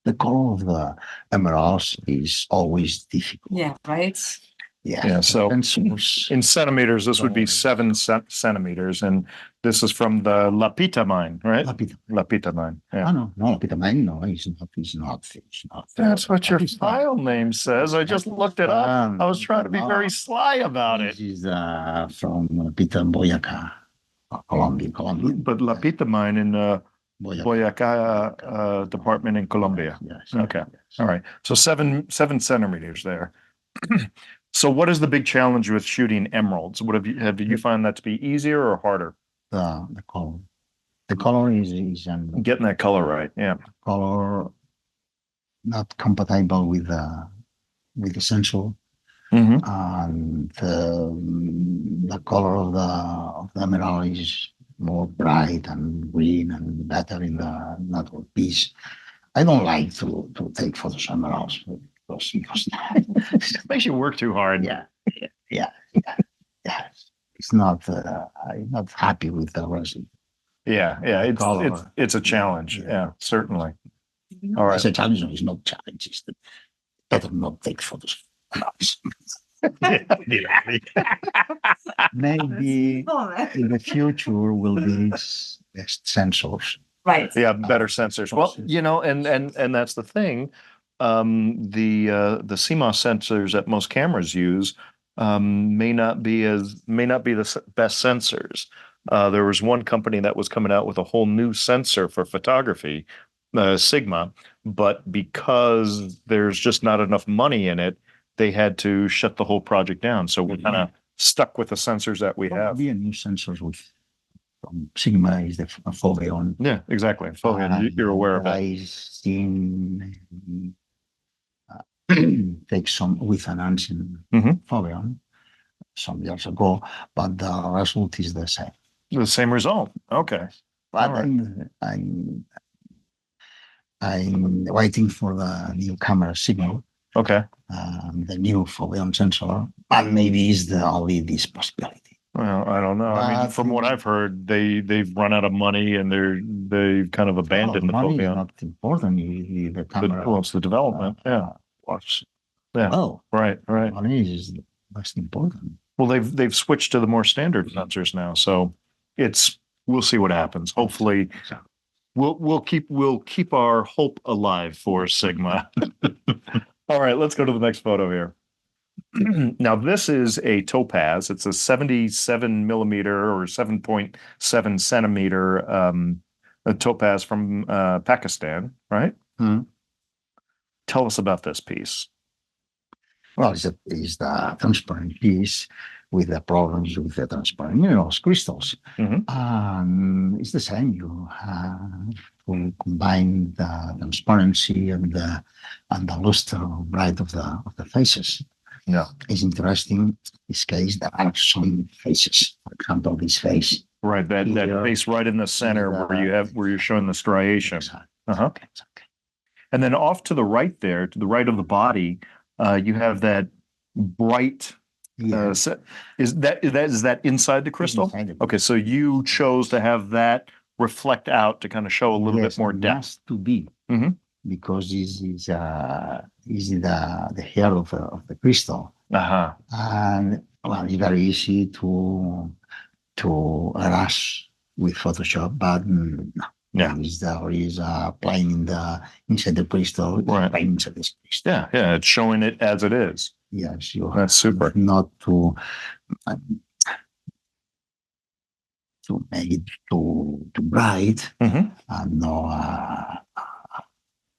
The color of the emeralds is always difficult. Yeah, right. Yeah. So in centimeters, this would be 7 centimeters, and this is from the Lapita mine, right? Lapita mine. Yeah. Oh, no, Lapita mine. No, it's not. That's what your file name says. I just looked it up. I was trying to be very sly about it. This is from Lapita Boyacá, Colombia. But Lapita mine in Boyacá department in Colombia. Yes. Okay. All right. So 7 centimeters there. So what is the big challenge with shooting emeralds? What did you find that to be easier or harder? The color. The color is Getting that color right. Yeah. Color not compatible with the sensor. Mm-hmm. And the color of the emerald is more bright and green and better in the natural piece. I don't like to take photos of emeralds because it makes you work too hard. Yeah. It's not. I'm not happy with the result. Yeah, yeah, color. it's a challenge. Yeah. Yeah, certainly. Mhm. All It's right. a challenge. It's not challenge. It's that better not take photos. Maybe in the future will be best sensors. Right. Yeah, better sensors. Well, you know, and that's the thing. The CMOS sensors that most cameras use may not be the best sensors. There was one company that was coming out with a whole new sensor for photography, Sigma, but because there's just not enough money in it, they had to shut the whole project down. So we're kind of stuck with the sensors that we have. Be a new sensors with from Sigma is the Foveon. Yeah, exactly. Foveon, you're aware of that. I seen take some with an ancient Mhm. Foveon some years ago, but the result is the same. The same result. Okay. But All right. I'm waiting for the new camera signal, Okay. the new Foveon sensor, and maybe is the only this possibility. Well, I don't know. I mean, But from what I've heard, they've run out of money and they've kind of abandoned the money is Foveon. not important. The camera. Well, it's the development. Yeah. Works Yeah. well. Right. Right. Money is the most important. Well, they've switched to the more standard sensors now, so we'll see what happens. Hopefully, we'll keep our hope alive for Sigma. All right, let's go to the next photo here. Now, this is a topaz. It's a 77 millimeter or 7.7 centimeter a topaz from Pakistan, right? Hmm. Tell us about this piece. Well, it's the transparent piece with the problems with the transparent minerals, crystals. It's the same. You have to combine the transparency and the luster bright of the faces. Yeah. It's interesting. In this case, there are some faces. For example, this face. Right, that face right in the center where you're showing the striation. Uh-huh. Okay. And then off to the right there, to the right of the body, you have that bright set. Is that inside the crystal? Inside the Okay, so you chose to have that reflect out to kind of show a little bit more depth. Has to be because this is the hair of the crystal. Uh-huh. And well, it's very easy to rush with Photoshop, but no. Yeah. There is a plane inside the crystal, Right. plane inside this crystal. Yeah, it's showing it as it is. Yes, you That's super. Not to make it too bright and no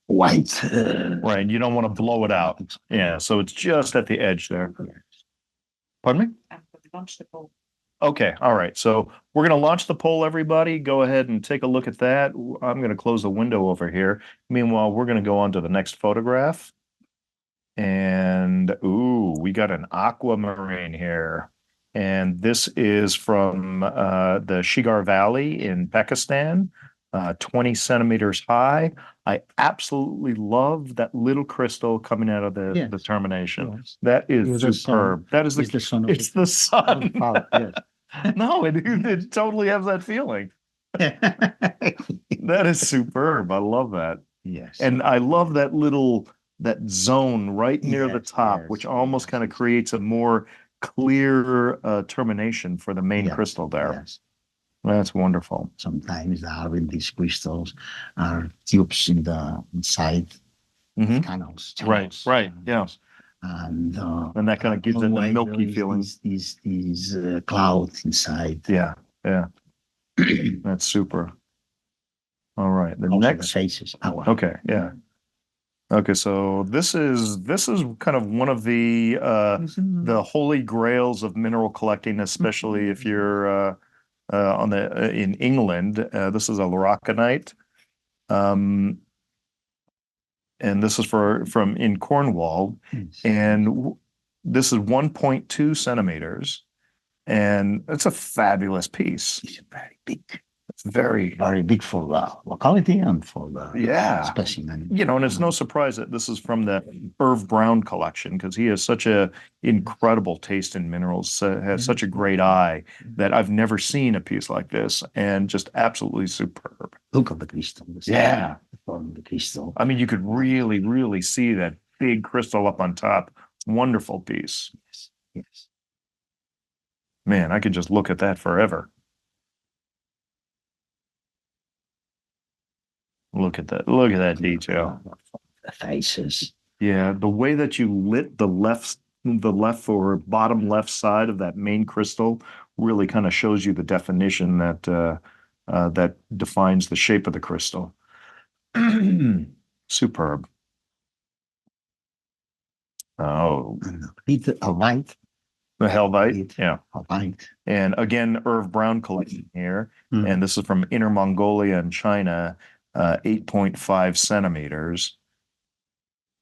white. Right, you don't want to blow it out. Yeah, so it's just at the edge there. Pardon me? Launch the poll. Okay, all right. So we're going to launch the poll, everybody. Go ahead and take a look at that. I'm going to close the window over here. Meanwhile, we're going to go on to the next photograph. And, ooh, we got an aquamarine here. And this is from the Shigar Valley in Pakistan, 20 centimeters high. I absolutely love that little crystal coming out of the termination. Yes. That is superb. That is the sun. It's the sun. Yes. No, it totally has that feeling. That is superb. I love that. Yes. And I love that zone right near the top, which almost kind of creates a more clear termination for the main crystal there. Yes. That's wonderful. Sometimes these crystals are tubes inside canals. Right. Yeah. And that kind of gives it the milky feeling. These clouds inside. Yeah. That's super. All right. The Also next the faces. Okay. Yeah. Okay. So this is kind of one of the holy grails of mineral collecting, especially if you're in England. This is a Laracanite. And this is from in Cornwall. Yes. And this is 1.2 centimeters. And it's a fabulous piece. It's very big. very, very big for the locality and for the yeah. specimen. And it's no surprise that this is from the Irv Brown collection because he has such a incredible taste in minerals, has such a great eye that I've never seen a piece like this, and just absolutely superb. Look at the crystal. Yeah. The form of the crystal. I mean, you could really, really see that big crystal up on top. Wonderful piece. Yes. Yes. Man, I could just look at that forever. Look at that. Look at that detail. The faces. Yeah, the way that you lit the left or bottom left side of that main crystal really kind of shows you the definition that that defines the shape of the crystal. Superb. Oh, And a light. the Helvite. Yeah. A light. And again, Irv Brown collection here. Mm. And this is from Inner Mongolia and China, 8.5 centimeters.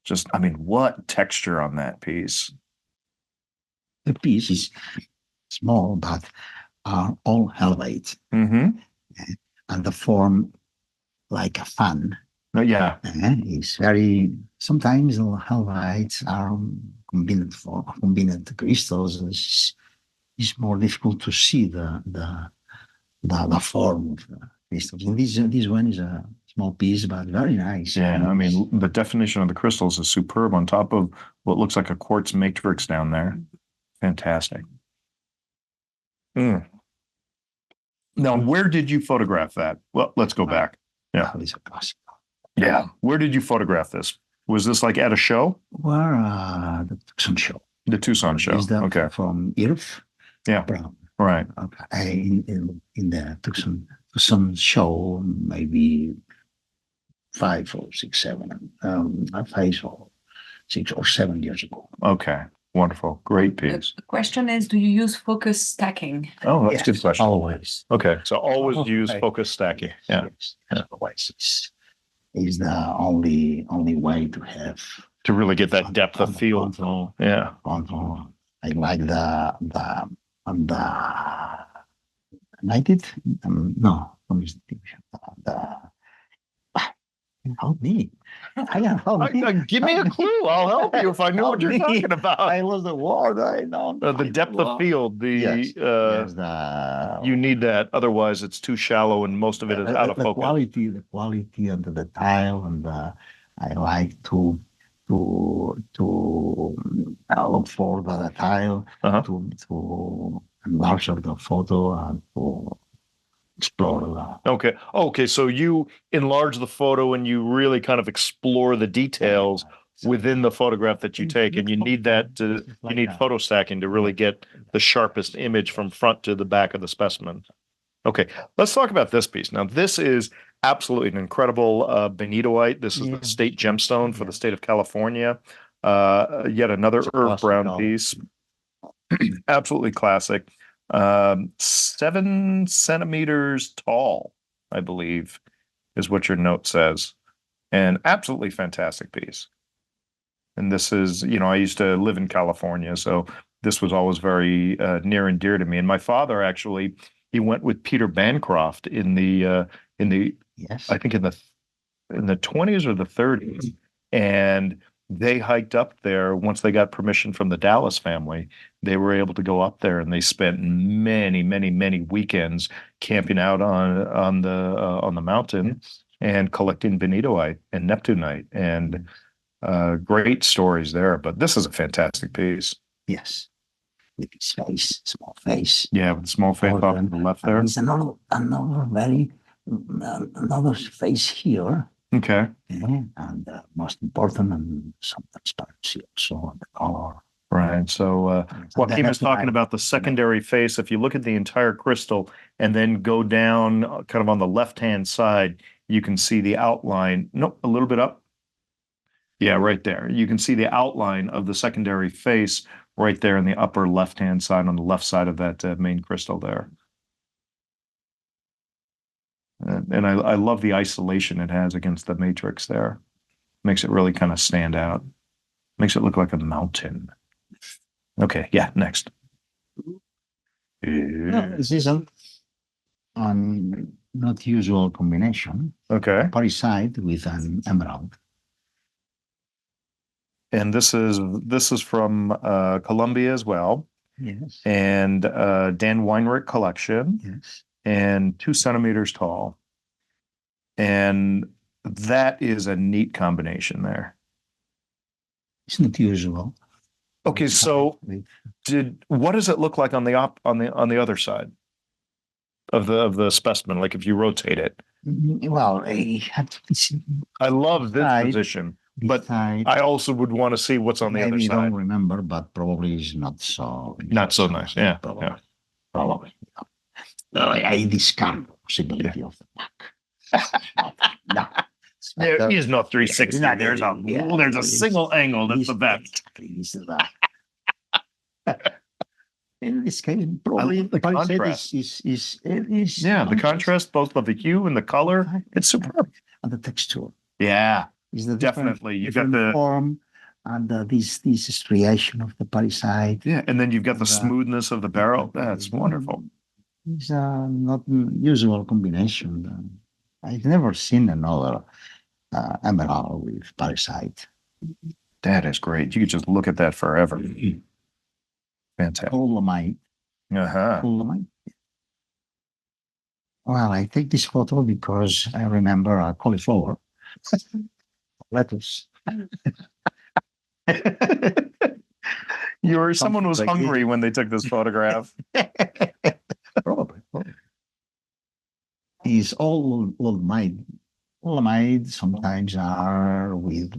Just, I mean, what texture on that piece? The piece is small, but are all Helvite. Mm-hmm. And the form like a fan. Oh, yeah. It's very, sometimes the Helvites are combined crystals. It's more difficult to see the form of the crystals. And this one is a small piece, but very nice. Yeah, I mean, the definition of the crystals is superb on top of what looks like a quartz matrix down there. Fantastic. Mm. Now, where did you photograph that? Well, let's go back. Yeah. It's a classic. Yeah. Where did you photograph this? Was this like at a show? Where the Tucson show. The Tucson show. Is that Okay. from Irv Yeah. Brown. Right. Okay. In the Tucson show, maybe 5 or 6, 7, 5 or 6 or 7 years ago. Okay. Wonderful. Great piece. The question is, do you use focus stacking? Oh, that's a good question. Always. Okay. So always use Okay. focus stacking. Yeah. Yes. Otherwise, it's the only way to have To really get that depth of field. control. Yeah. Control. I like the 90th. No, what is the help me. Give me a clue. I'll help you if I know what you're talking about. I lost the word. I don't. The depth of field. Yes. You need that. Otherwise, it's too shallow and most of it is out of the focus. quality and the tile and I like to look for the tile Uh-huh. to enlarge the photo and to explore Okay. Okay. So you enlarge the photo and you really kind of explore the details within the photograph that you take, and you need that to, you need photo stacking to really get the sharpest image from front to the back of the specimen. Okay. Let's talk about this piece. Now, this is absolutely an incredible benitoite. This is the state gemstone for the state of California. Yet another Irv Brown piece. Absolutely classic. 7 centimeters tall, I believe, is what your note says. And absolutely fantastic piece. And this is, I used to live in California, so this was always very near and dear to me. And my father actually, he went with Peter Bancroft in the yes. I think in the 20s or the 30s, and they hiked up there once they got permission from the Dallas family. They were able to go up there, and they spent many, many, many weekends camping out on the mountain and collecting benitoite and neptunite, and great stories there. But this is a fantastic piece. Yes. With his face, small face. Yeah, with the small face off to the left there. There's another face here. Okay. And most important, and some transparency also, the color. Right. So Joaquim is talking about the secondary face. If you look at the entire crystal and then go down kind of on the left-hand side, you can see the outline. Nope, a little bit up. Yeah, right there. You can see the outline of the secondary face right there in the upper left-hand side on the left side of that main crystal there. And I love the isolation it has against the matrix there. Makes it really kind of stand out. Makes it look like a mountain. Okay, yeah, next. No, this is on not usual combination. Okay. Parisite with an emerald. And this is from Colombia as well. Yes. And Dan Weinrich collection. Yes. And 2 centimeters tall. And that is a neat combination there. It's not usual. Okay, so what does it look like on the other side of the specimen? Like if you rotate it. Well, I have to see. I love this Side, position, but side, I also would want to see what's on the other maybe side. don't remember, but probably is not so. Not so nice. Yeah. Probably. Yeah. Probably. I discount the possibility of the back. No. There is no 360. Yeah, there's a it's- single angle. That's the best. This is that. In this case, probably the contrast. is The contrast, both of the hue and the color, it's superb. And the texture Yeah, is the definitely. You've got different the form and this striation of the parisite. yeah, and then you've got the smoothness of the barrel. That's wonderful. It's not usual combination. I've never seen another emerald with parisite. That is great. You could just look at that forever. Fantastic. Dolomite. Uh-huh. Dolomite. Well, I take this photo because I remember a cauliflower, lettuce. Someone was hungry when they took this photograph. Probably. Is all Dolomite. Dolomite sometimes are with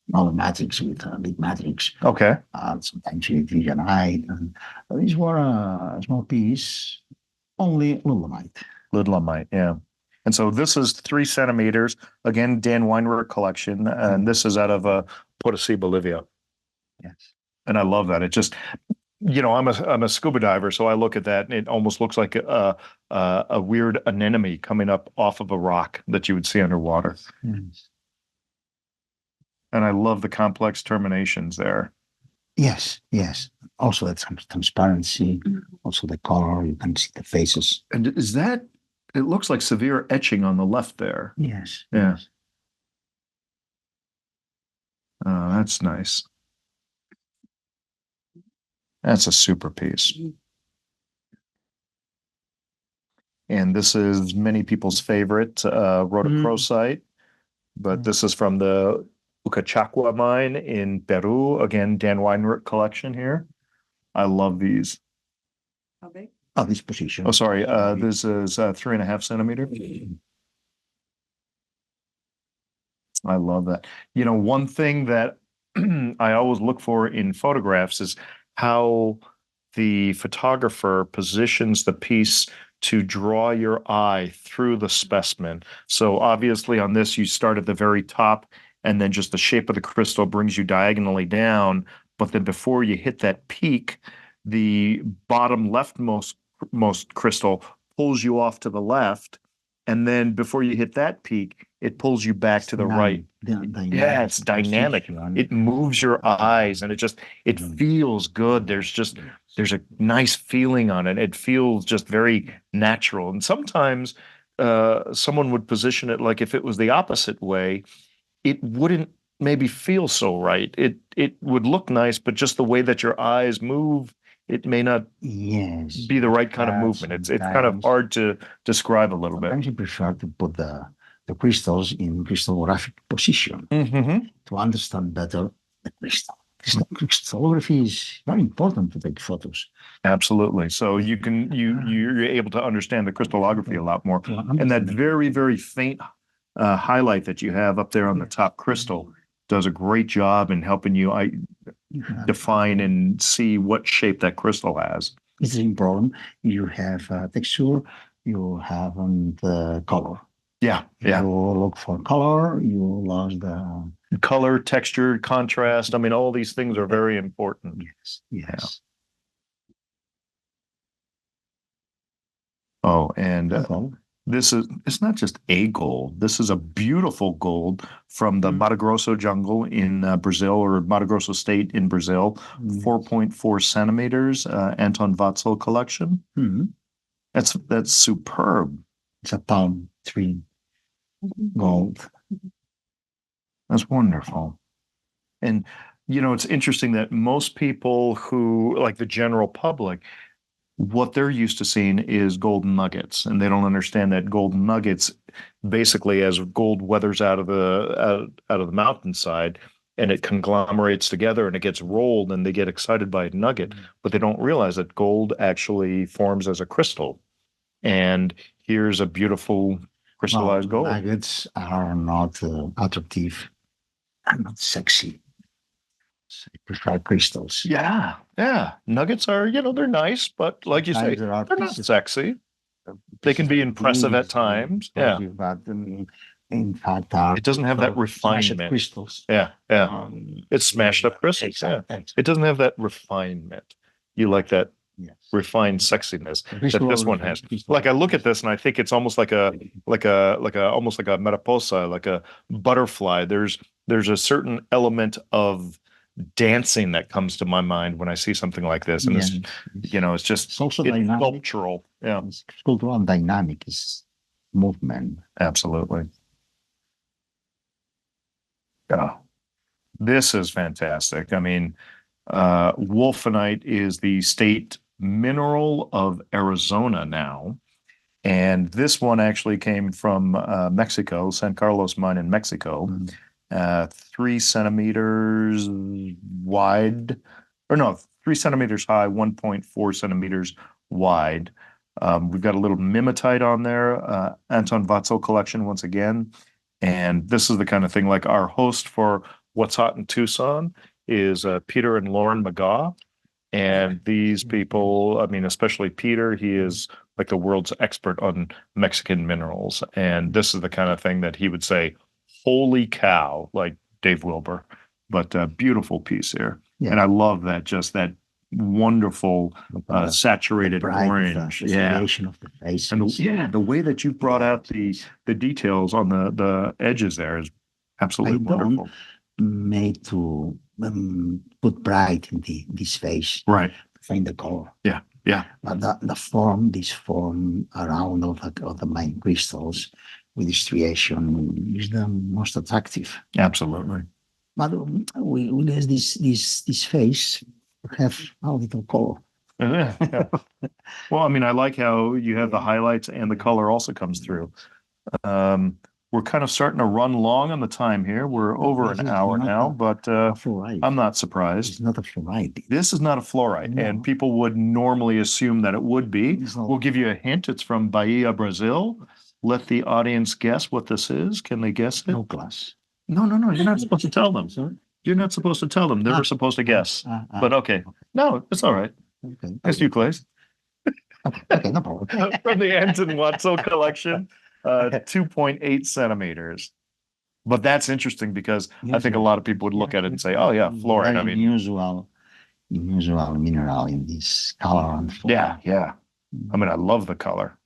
mathematics with big matrix. Okay. Sometimes with Visionite. And these were a small piece, only Dolomite. Ludlamite, yeah. And so this is 3 centimeters. Again, Dan Weinrich collection. And this is out of Potosí, Bolivia. Yes. And I love that. It just, I'm a scuba diver, so I look at that and it almost looks like a weird anemone coming up off of a rock that you would see underwater. Yes. And I love the complex terminations there. Yes, yes. Also, that transparency, also the color, you can see the faces. And it looks like severe etching on the left there. Yes. Yeah. Yes. That's nice. That's a super piece. And this is many people's favorite rhodochrosite, but this is from the Uchachaqua mine in Peru. Again, Dan Weinrich collection here. I love these. How big? Oh, this position. Oh, sorry. This is 3.5 centimeter. I love that. One thing that I always look for in photographs is how the photographer positions the piece to draw your eye through the specimen. So obviously on this, you start at the very top and then just the shape of the crystal brings you diagonally down. But then before you hit that peak, the bottom leftmost crystal pulls you off to the left. And then before you hit that peak, it pulls you back to the right. Yeah, it's dynamic. It moves your eyes and it feels good. There's a nice feeling on it. It feels just very natural. And sometimes someone would position it like if it was the opposite way, it wouldn't maybe feel so right. It would look nice, but just the way that your eyes move, it may not be the right kind of movement. It's kind of hard to describe a little bit. Sometimes you prefer to put the crystals in crystallographic position to understand better the crystal. Crystallography is very important to take photos. Absolutely. So you're able to understand the crystallography a lot more. And that very, very faint highlight that you have up there on the top crystal does a great job in helping you define and see what shape that crystal has. It's important. You have texture, you have the color. Yeah. You look for color, you lost the color, texture, contrast. I mean, all these things are very important. Yes. Oh, and it's not just a gold. This is a beautiful gold from the Mato Grosso jungle in Brazil, or Mato Grosso state in Brazil, 4.4 centimeters, Anton Watzel collection. Hmm. That's superb. It's a palm tree gold. That's wonderful. And it's interesting that most people who, like the general public, what they're used to seeing is golden nuggets, and they don't understand that golden nuggets, basically, as gold weathers out of the mountainside, and it conglomerates together and it gets rolled, and they get excited by a nugget, but they don't realize that gold actually forms as a crystal. And here's a beautiful crystallized gold. Nuggets are not attractive and not sexy. I prefer crystals. Yeah, yeah. Nuggets are, they're nice, but like you say, Sometimes there are they're not pieces- sexy. They can be impressive at times. Yeah. But in fact, are It doesn't have that smashed refinement. crystals. Yeah, yeah. It's smashed up crystals. Exactly. Yeah. It doesn't have that refinement. You like that Yes. refined sexiness that Crystal this or one has. crystal. Like I look at this and I think it's almost like a almost like a mariposa, like a butterfly. There's a certain element of dancing that comes to my mind when I see something like this, and Yes. it's just It's also it's dynamic. sculptural. Yeah, It's sculptural and dynamic. It's movement. absolutely. Yeah, this is fantastic. I mean, wolfenite is the state mineral of Arizona now. And this one actually came from Mexico, San Carlos mine in Mexico. 3 centimeters wide, or no, 3 centimeters high, 1.4 centimeters wide. We've got a little mimetite on there, Anton Watzel collection once again. And this is the kind of thing, like our host for What's Hot in Tucson is Peter and Lauren McGaw. And these people, I mean, especially Peter, he is like the world's expert on Mexican minerals. And this is the kind of thing that he would say, holy cow, like Dave Wilbur. But beautiful piece here. Yeah. And I love that, just that wonderful saturated bright orange. the Yeah. variation of the face. And the way that you brought out the details on the edges there is absolutely wonderful. Made to put bright in this face, Right. Find the color. Yeah, yeah. But this form around of the main crystals with this striation is the most attractive. Absolutely. But we let this face have a little color. Yeah. Well, I mean, I like how you have the highlights and the color also comes through. We're kind of starting to run long on the time here. We're over an hour now, but I'm not surprised. It's not a fluorite. This is not a fluorite, No. and people would normally assume that it would be. It's not. We'll give you a hint. It's from Bahia, Brazil. Let the audience guess what this is. Can they guess it? No glass. No. You're not supposed to tell them. Sorry? You're not supposed to tell them. They're supposed to guess. But okay. No, it's all right. Okay. Guess you, Clays. Okay, no problem. From the Anton Watzel collection, 2.8 centimeters. But that's interesting because I think a lot of people would look at it and say, "Oh yeah, fluorite." I mean, unusual mineral in this color and form. yeah. I mean, I love the color.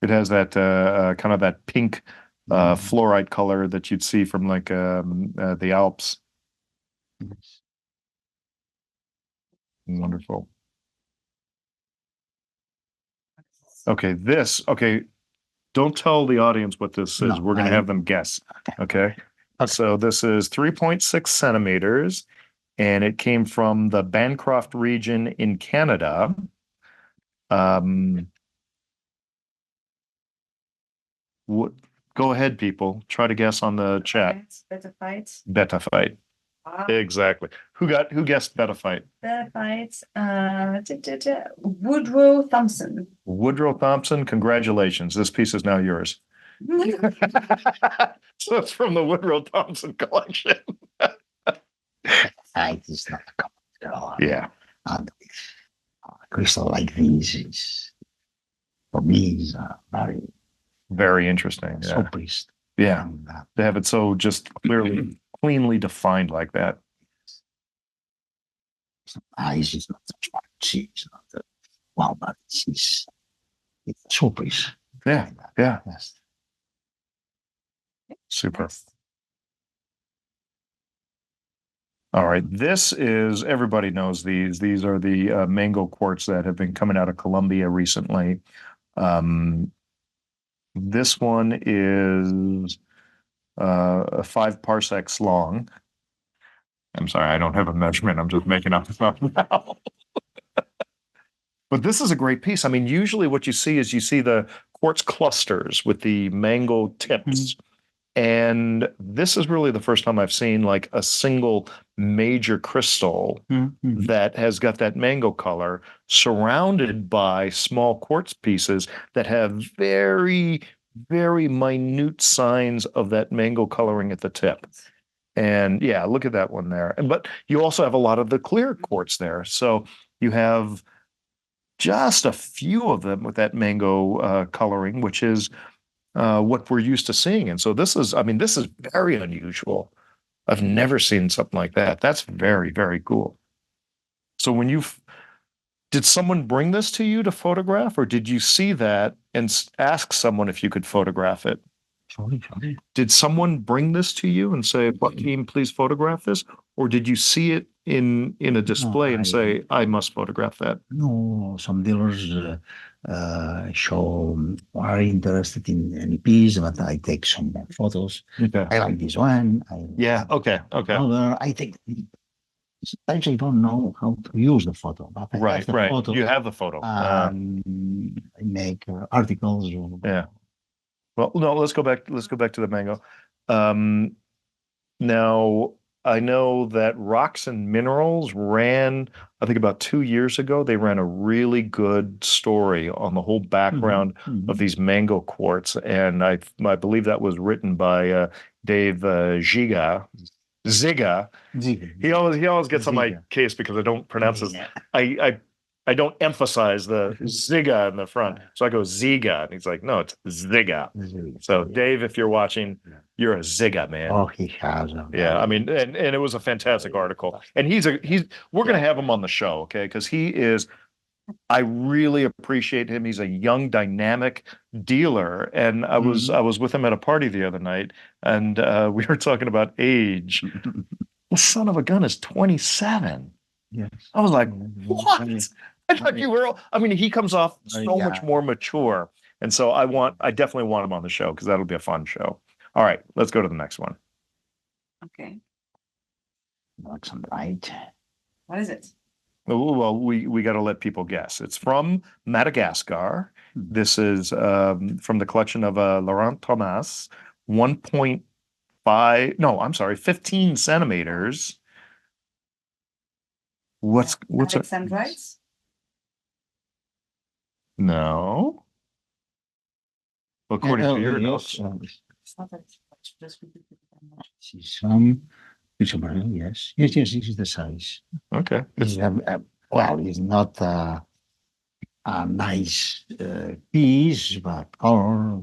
It has that kind of that pink fluorite color that you'd see from like the Alps. Yes. Wonderful. Okay, don't tell the audience what this is. No, We're going to have them guess. Okay. So this is 3.6 centimeters, and it came from the Bancroft region in Canada. Go ahead, people. Try to guess on the chat. Betaphytes. Betaphyte. Wow. Exactly. Who guessed betaphyte? Betaphytes. Woodrow Thompson. Woodrow Thompson. Congratulations. This piece is now yours. So it's from the Woodrow Thompson collection. It is not a common color. Yeah. And crystal like this is, for me, is very, very interesting. Yeah. surprised. Yeah. And, To have it so just cleanly defined like that. eyes is not transparent. It's not wow, but it's a surprise. Yeah, yeah. Yes. Super. Next. All right. This is, everybody knows these. These are the mango quartz that have been coming out of Colombia recently. This one is 5 parsecs long. I'm sorry, I don't have a measurement. I'm just making up stuff now. But this is a great piece. I mean, usually what you see is you see the quartz clusters with the mango tips. And this is really the first time I've seen like a single major crystal that has got that mango color surrounded by small quartz pieces that have very, very minute signs of that mango coloring at the tip. And yeah, look at that one there. But you also have a lot of the clear quartz there. So you have just a few of them with that mango coloring, which is what we're used to seeing. And so this is, I mean, this is very unusual. I've never seen something like that. That's very, very cool. So when did someone bring this to you to photograph, or did you see that and ask someone if you could photograph it? Sorry. Did someone bring this to you and say, Joaquim, please photograph this? Or did you see it in a display and say, I must photograph that? No, some dealers are interested in any piece, but I take some photos. Okay. I like this one. Yeah. Okay. Another, I take. Sometimes I don't know how to use the photo, but I have the photo. You have the photo. I make articles. Yeah. Well, no, let's go back to the mango. Now, I know that Rocks and Minerals ran, I think about 2 years ago, they ran a really good story on the whole background of these mango quartz. And I believe that was written by Dave Ziga. He always gets on my case because I don't pronounce this. I don't emphasize the Ziga in the front. So I go Ziga. And he's like, no, it's Ziga. So Dave, if you're watching, you're a Ziga, man. Oh, he has. Yeah, I mean, and it was a fantastic article. And we're going to have him on the show, okay? Because I really appreciate him. He's a young, dynamic dealer. And I was with him at a party the other night, and we were talking about age. The son of a gun is 27. Yes. I was like, what? I thought you were, I mean, he comes off so much more mature. And so I definitely want him on the show because that'll be a fun show. All right, let's go to the next one. Okay. Looks right. What is it? Well, we got to let people guess. It's from Madagascar. This is from the collection of Laurent Thomas, 15 centimeters. What's Alexandrites? No. According to your notes. It's not that much, just Some yes. Yes, this is the size. Okay. It's it's not a nice piece, but color.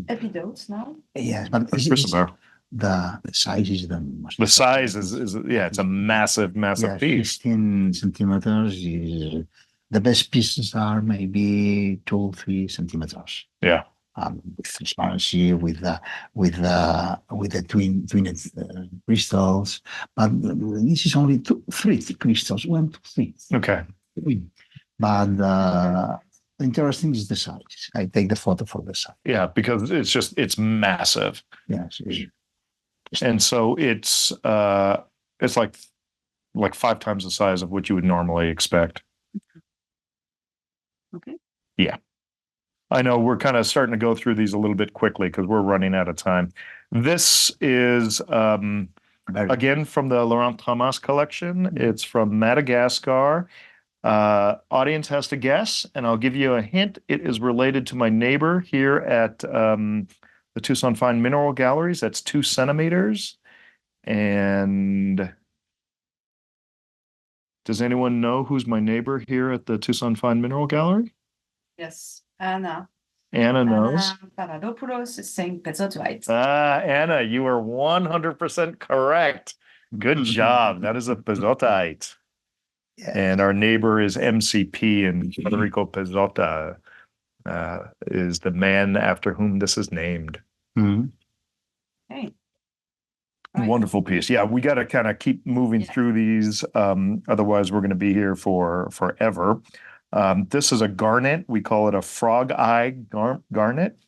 Epidotes now? Yes, but the size is the most. The size is it's a massive piece. 15 centimeters is the best pieces are maybe 2-3 centimeters. Yeah. With transparency, with the twin crystals, but this is only 3 crystals, 1, 2, 3. Okay. But interesting is the size. I take the photo for the size. Yeah, because it's massive. Yes. And so it's like 5 times the size of what you would normally expect. Okay. Yeah. I know we're kind of starting to go through these a little bit quickly because we're running out of time. This is, again, from the Laurent Thomas collection. It's from Madagascar. Audience has to guess, and I'll give you a hint. It is related to my neighbor here at the Tucson Fine Mineral Galleries. That's 2 centimeters. And does anyone know who's my neighbor here at the Tucson Fine Mineral Gallery? Yes. Anna knows. Paradopoulos is saying pezotite. Anna, you are 100% correct. Good job. That is a pezotite. Yeah. And our neighbor is MCP and Federico Pezzota. is the man after whom this is named. Mhm. Okay. All right. Wonderful piece. Yeah, we got to kind of keep moving Yeah. through these. Otherwise, we're going to be here for forever. This is a garnet. We call it a frog eye garnet.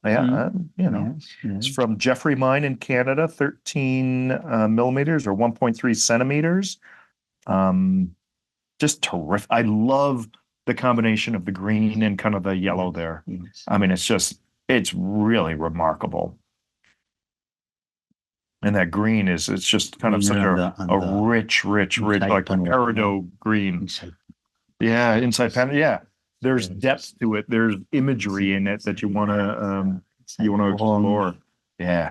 Yeah, you know, Yes, it's yes. from Jeffrey Mine in Canada, 13 millimeters or 1.3 centimeters. Just terrific. I love the combination of the green and kind of the yellow there. Yes. I mean, it's really remarkable. And that green it's just kind of such Greener a rich, like inside panel. peridot green. Inside. Yeah, inside panel. Yeah, there's Yes. depth to it. There's imagery in it that you want to explore. Yeah,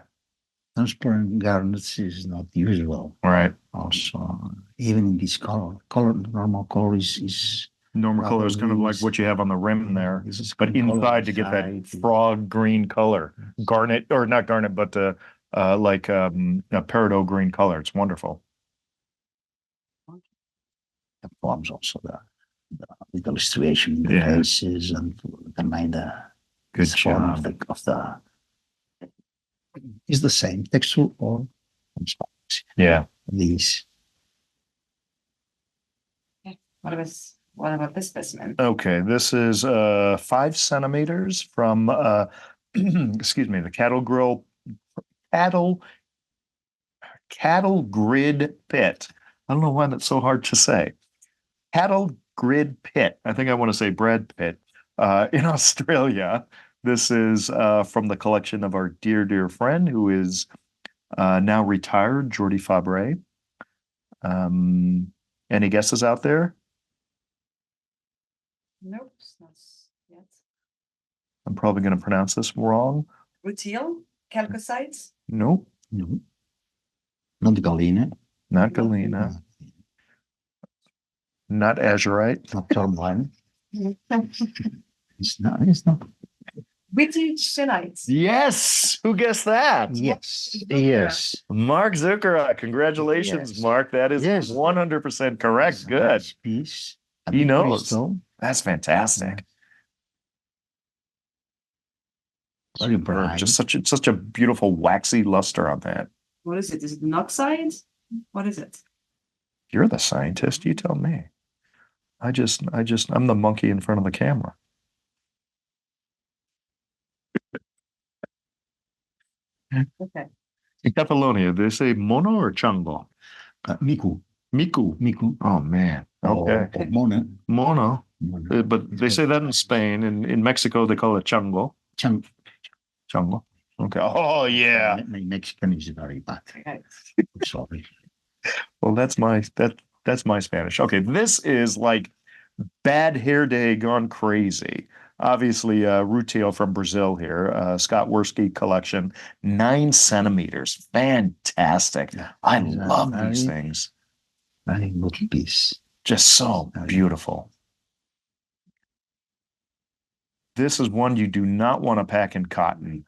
Transparent garnets is not usual. right. Also, even in this color, normal color is Normal color is kind of like what you have on the rim there, but inside to get that frog green color, garnet or not garnet, but like a peridot green color. It's wonderful. It forms also the illustration in the Yeah. faces and the mind. Good Form job. of the is the same texture or Yeah. these. What about this specimen? Okay, this is 5 centimeters from excuse me, the cattle grid pit. I don't know why that's so hard to say. Cattle grid pit. I think I want to say Brad Pitt in Australia. This is from the collection of our dear friend who is now retired, Jordi Fabre. Any guesses out there? Nope, not yet. I'm probably going to pronounce this wrong. Rutile, chalcosites. Nope, No, not galena, not galena, not azurite. not tourmaline. It's not. It's not. Wittgensteinites. Yes, who guessed that? Yes. Yes. Mark Zuckerot. Congratulations, Yes. Mark. That is Yes. 100% correct. It's a Good. nice piece. A He big knows. crystal. That's fantastic. Very bright. Just such a beautiful waxy luster on that. What is it? Is it an oxide? What is it? You're the scientist. You tell me. I'm the monkey in front of the camera. Okay. In Catalonia, they say mono or chango? Miku. Miku. Oh man. Okay. Or Mona. Mono. Mona. But they say that in Spain. In Mexico, they call it chango. Chango. Okay. Oh yeah. My Mexican is very bad. Okay. I'm sorry. Well, that's my Spanish. Okay, this is like bad hair day gone crazy. Obviously, Rutile from Brazil here, Scott Worski collection, 9 centimeters. Fantastic. I love these things. Very good piece. Just so beautiful. This is one you do not want to pack in cotton.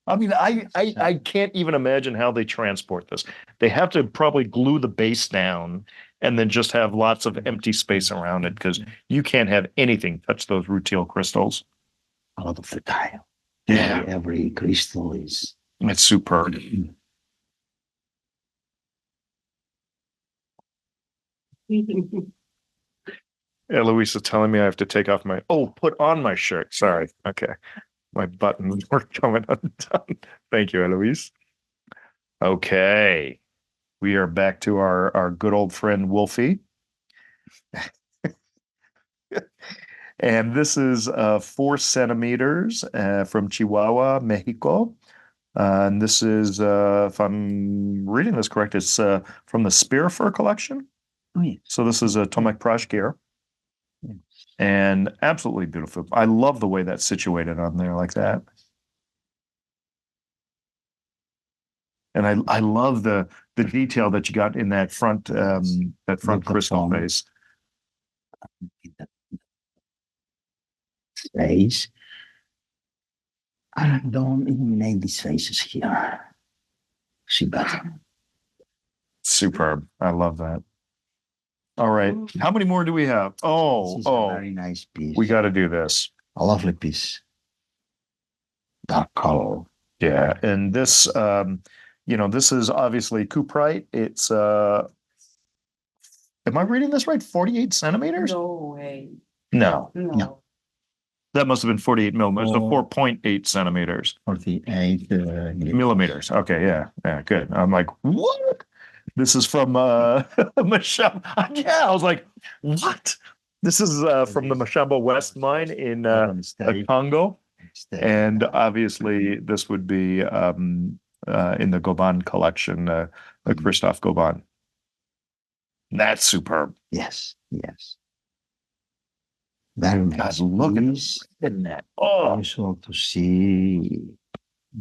I mean, I can't even imagine how they transport this. They have to probably glue the base down and then just have lots of empty space around it because you can't have anything touch those rutile crystals. A lot of the tile. Yeah. Every crystal is. It's superb. Eloise is telling me I have to take off put on my shirt. Sorry. Okay. My buttons were coming undone. Thank you, Eloise. Okay. We are back to our good old friend Wolfie. And this is 4 centimeters from Chihuahua, Mexico. And this is, if I'm reading this correct, it's from the Spear Fur collection. Oh, yes. So this is a Tomek Prashgir. Yes. And absolutely beautiful. I love the way that's situated on there like that. And I love the detail that you got in that front crystal face. Face. I don't eliminate these faces here. See better. Superb. I love that. All right. How many more do we have? This is a Oh, very nice piece. we got to do this. A lovely piece. Dark color. Yeah. And this, this is obviously cuprite. It's, am I reading this right? 48 centimeters? No way. No, No. that must have been 48 millimeters. So Oh. 4.8 centimeters. 48 Millimeters. Okay. Yeah. Yeah. Good. I'm like, what? This is from Mashamba. Yeah. I was like, what? This is from the Mashamba West mine in the Congo. And obviously, this would be in the Goban collection, Christophe Goban. That's superb. Yes, yes. Very nice. God, look piece. at that. Oh, Also to see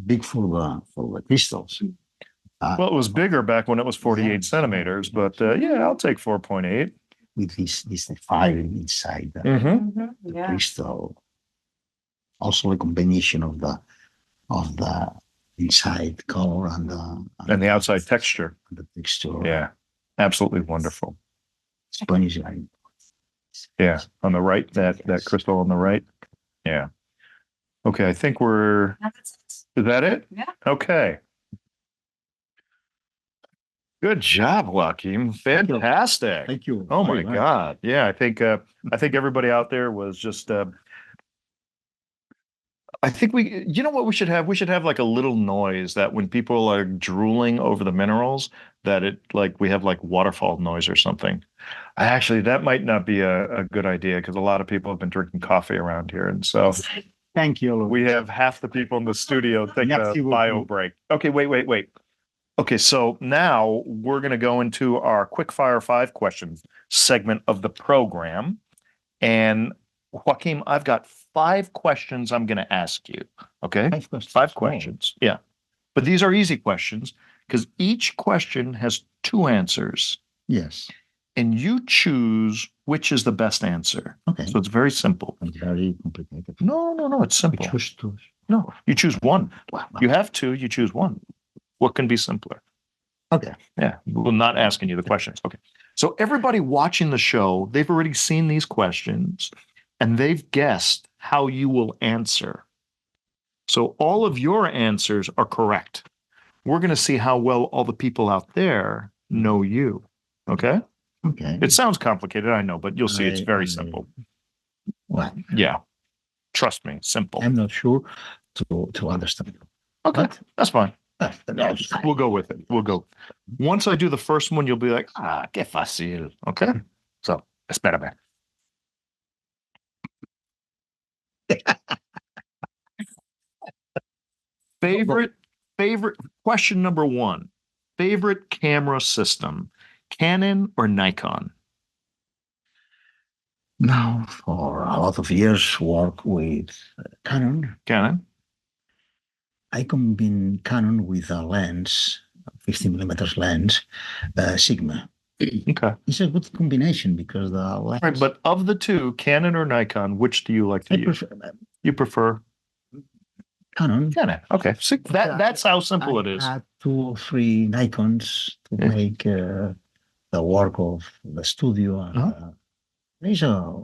big for the crystals. well, it was bigger back when it was 48 Yeah. centimeters, but yeah, I'll take 4.8. With this fire inside the Mm-hmm. Yeah. crystal. Also a combination of the inside color and And the outside texture. the texture. Yeah, absolutely wonderful. Spanish line. Yeah, on the right, that Yes. crystal on the right. Yeah. Okay, I think we're. That's Is that it? Yeah. Okay. Good job, Joaquim. Fantastic. Thank you. Oh my very much. God. Yeah, I think everybody out there was just I think you know what we should have? We should have like a little noise that when people are drooling over the minerals, that it like we have like waterfall noise or something. That might not be a good idea because a lot of people have been drinking coffee around here. And so Thank you. we have half the people in the studio take a Merci bio beaucoup. break. Okay, wait. Okay, so now we're going to go into our quick fire 5 questions segment of the program. And Joaquim, I've got 5 questions I'm going to ask you. Okay? 5 questions. 5 questions. Yeah. But these are easy questions because each question has 2 answers. Yes. And you choose which is the best answer. Okay. So it's very simple. It's very complicated. No, it's simple. We choose two. No, you choose one. Wow. You have 2, you choose one. What can be simpler? Okay. Yeah, we're not asking you the questions. Okay. So everybody watching the show, they've already seen these questions and they've guessed how you will answer. So all of your answers are correct. We're going to see how well all the people out there know you. Okay? Okay. It sounds complicated, I know, but you'll see it's very simple. Well, Yeah. Trust me, simple. I'm not sure to understand. Okay, But that's fine. that's fine. We'll go with it. We'll go. Once I do the first one, you'll be like, qué fácil. Okay? So, espérame. Favorite question number 1. Favorite camera system, Canon or Nikon? Now, for a lot of years, work with Canon. Canon. I combine Canon with a lens, 50 millimeters lens, Sigma. Okay. It's a good combination because the lens. Right, but of the 2, Canon or Nikon, which do you like to I use? prefer You prefer Canon. Canon. Okay. See, that's how simple it is. I had 2 or 3 Nikons to Yeah. make the work of the studio. There's a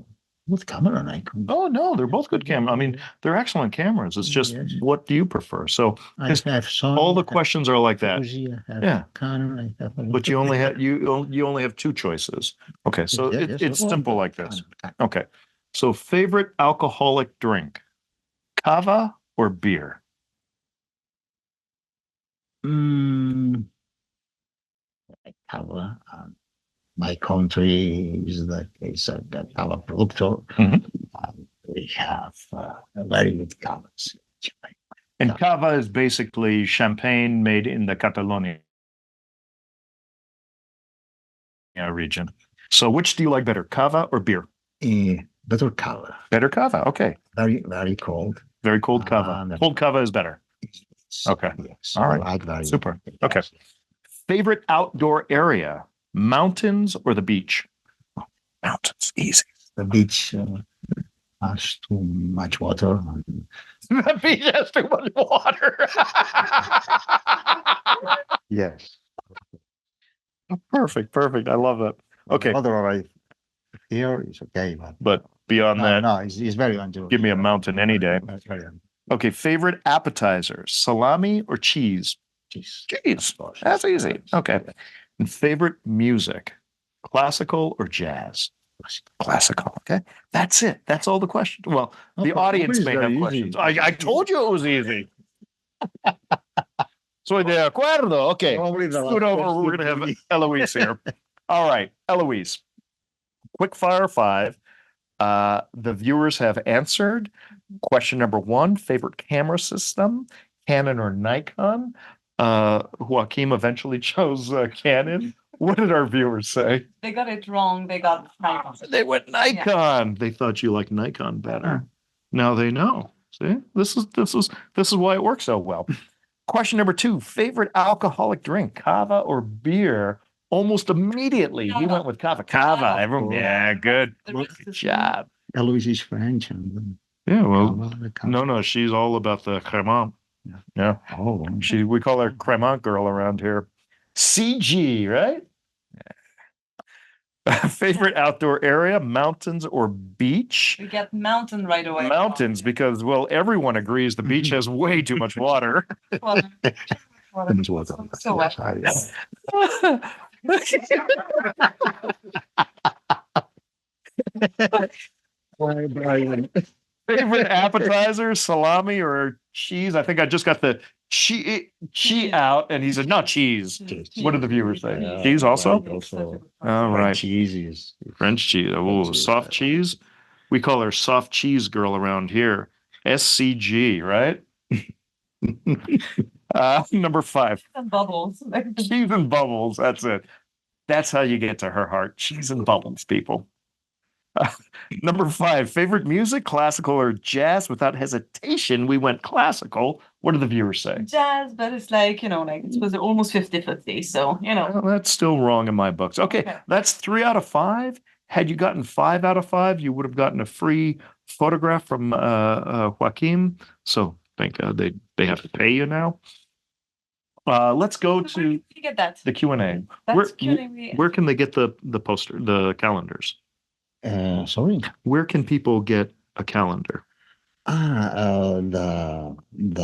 good camera Nikon. Oh no, they're both good cameras. I mean, they're excellent cameras. It's just Yes. what do you prefer? So I it's- have Sony, all the I have questions are like that. Fuji, I have Yeah. Canon, I have. But you only have you only have 2 choices. Okay, so Yes, it's well, simple like this. Canon. Okay. So favorite alcoholic drink, cava or beer? Cava. My country is the case of the cava productor. Mhm. We have very good cavas. And cava is basically champagne made in the Catalonia region. So which do you like better, cava or beer? Better cava. Better cava. Okay. Very, very cold. Very cold cava. Cold cava is better. Okay. Yes. All right. I like very Super. yes. Okay. Favorite outdoor area, mountains or the beach? Mountains, easy. The beach has too much water. The beach has too much water. Yes. Perfect. I love that. Okay. Otherwise, here is okay, But beyond that, no, it's very enjoyable. give me a mountain any day. It's very Okay, favorite appetizers, salami or cheese? cheese. Cheese. That's easy. Okay. And favorite music, classical or jazz? Classical. Okay. That's it. That's all the questions. Well, the audience may have questions. I told you it was easy. Soy de acuerdo. Okay. Scoot over. We're going to have Eloise here. All right. Eloise, quick fire 5. The viewers have answered. Question number 1, favorite camera system, Canon or Nikon? Joaquim eventually chose Canon. What did our viewers say? They got it wrong. They got Nikon. They went Nikon. They thought you liked Nikon better. Now they know. See, this is why it works so well. Question number 2, favorite alcoholic drink, cava or beer? Almost immediately, he went with cava. Cava. Everyone, yeah, good. Good job. Eloise is French. And Yeah, well, no, she's all about the cremant. Yeah. Oh, We call her cremant girl around here. CG, right? Favorite outdoor area, mountains or beach? We get mountain right away. Mountains, because, well, everyone agrees the beach has way too much water. Water. Thanks, water. So wet. Brian. Favorite appetizer, salami or cheese? I think I just got the cheese out, and he said, not cheese. What did the viewers say? Yeah, Cheese also? right, also. All right. Cheese is French cheese. Oh, cheese, soft I cheese. We call her soft cheese girl around here. SCG, right? Number 5, And bubbles. cheese and bubbles. That's it. That's how you get to her heart. Cheese and bubbles, people. Number 5, favorite music, classical or jazz? Without hesitation, we went classical. What do the viewers say? Jazz, but it's like, it was almost 50-50. So, Well, that's still wrong in my books. Okay, that's 3 out of 5. Had you gotten 5 out of 5, you would have gotten a free photograph from Joaquim. So thank God they have to pay you now. Let's go to you get that. the Q&A. That's Q&A. Where can they get the poster, the calendars? sorry. Where can people get a calendar? The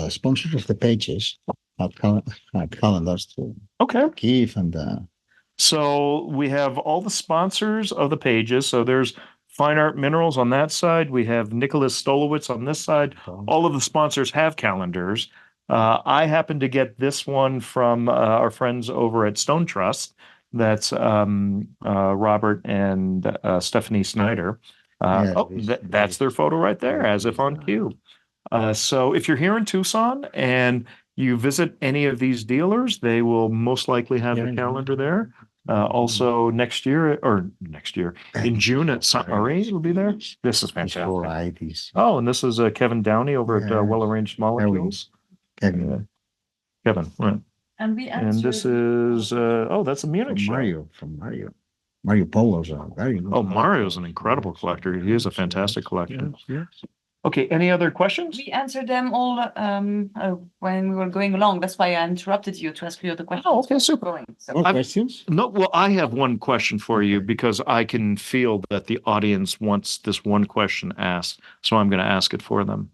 sponsors of the pages have calendars to Okay. give and So we have all the sponsors of the pages. So there's Fine Art Minerals on that side. We have Nicholas Stolowitz on this side. All of the sponsors have calendars. I happen to get this one from our friends over at Stone Trust. That's Robert and Stephanie Snyder. That's their photo right there, as if on cue. So if you're here in Tucson and you visit any of these dealers, they will most likely have a calendar there. Also next year, in June at Marie will be there. This is fantastic. Oh, and this is Kevin Downey over at Well Arranged Molecules. Kevin, right. And this is that's a Munich show. Mario Polo's very good. Oh, Mario's an incredible collector. He is a fantastic collector. Yes. Okay, any other questions? we answered them all when we were going along. That's why I interrupted you to ask you the questions. Oh, okay, super. Going. So More questions? No, well, I have one question for you because I can feel that the audience wants this one question asked, so I'm going to ask it for them.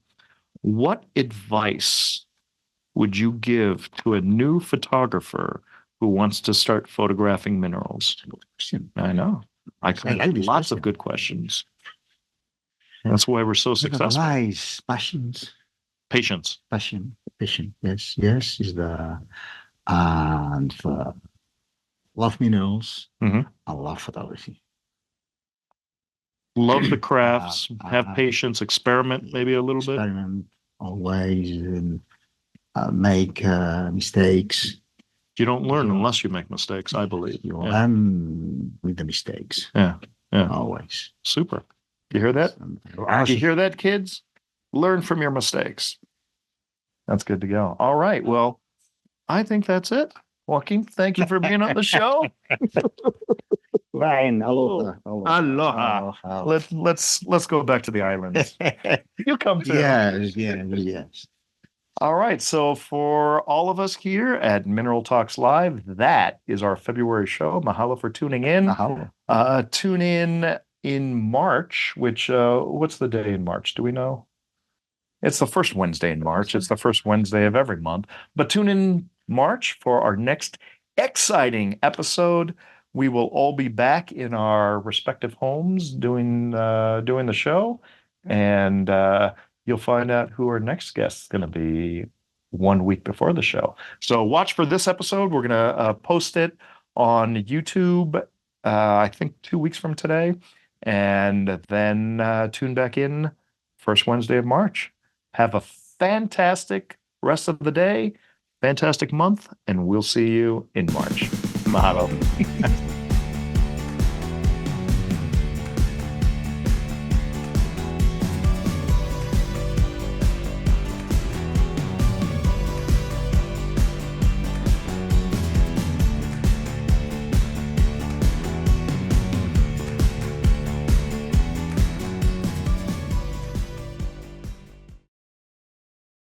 What advice would you give to a new photographer who wants to start photographing minerals? I know. I like lots of good questions. That's why we're so successful. Passions. Patience. Passion. Yes, is the and love minerals. Mhm. I love photography. Love the crafts, have patience, experiment maybe a little bit. Experiment always and make mistakes. You don't learn unless you make mistakes, I believe. You learn with the mistakes. Yeah. Always. Super. You hear that? You hear that, kids? Learn from your mistakes. That's good to go. All right. Well, I think that's it. Joaquim, thank you for being on the show. Ryan, aloha. Aloha. Let's go back to the islands. You come too. Yes. All right. So for all of us here at Mineral Talks Live, that is our February show. Mahalo for tuning in. Mahalo. Tune in March, which what's the day in March? Do we know? It's the first Wednesday in March. It's the first Wednesday of every month. But tune in March for our next exciting episode. We will all be back in our respective homes doing the show, and you'll find out who our next guest is going to be 1 week before the show. So watch for this episode. We're going to post it on YouTube, I think 2 weeks from today, and then tune back in first Wednesday of March. Have a fantastic rest of the day, fantastic month, and we'll see you in March. Mahalo.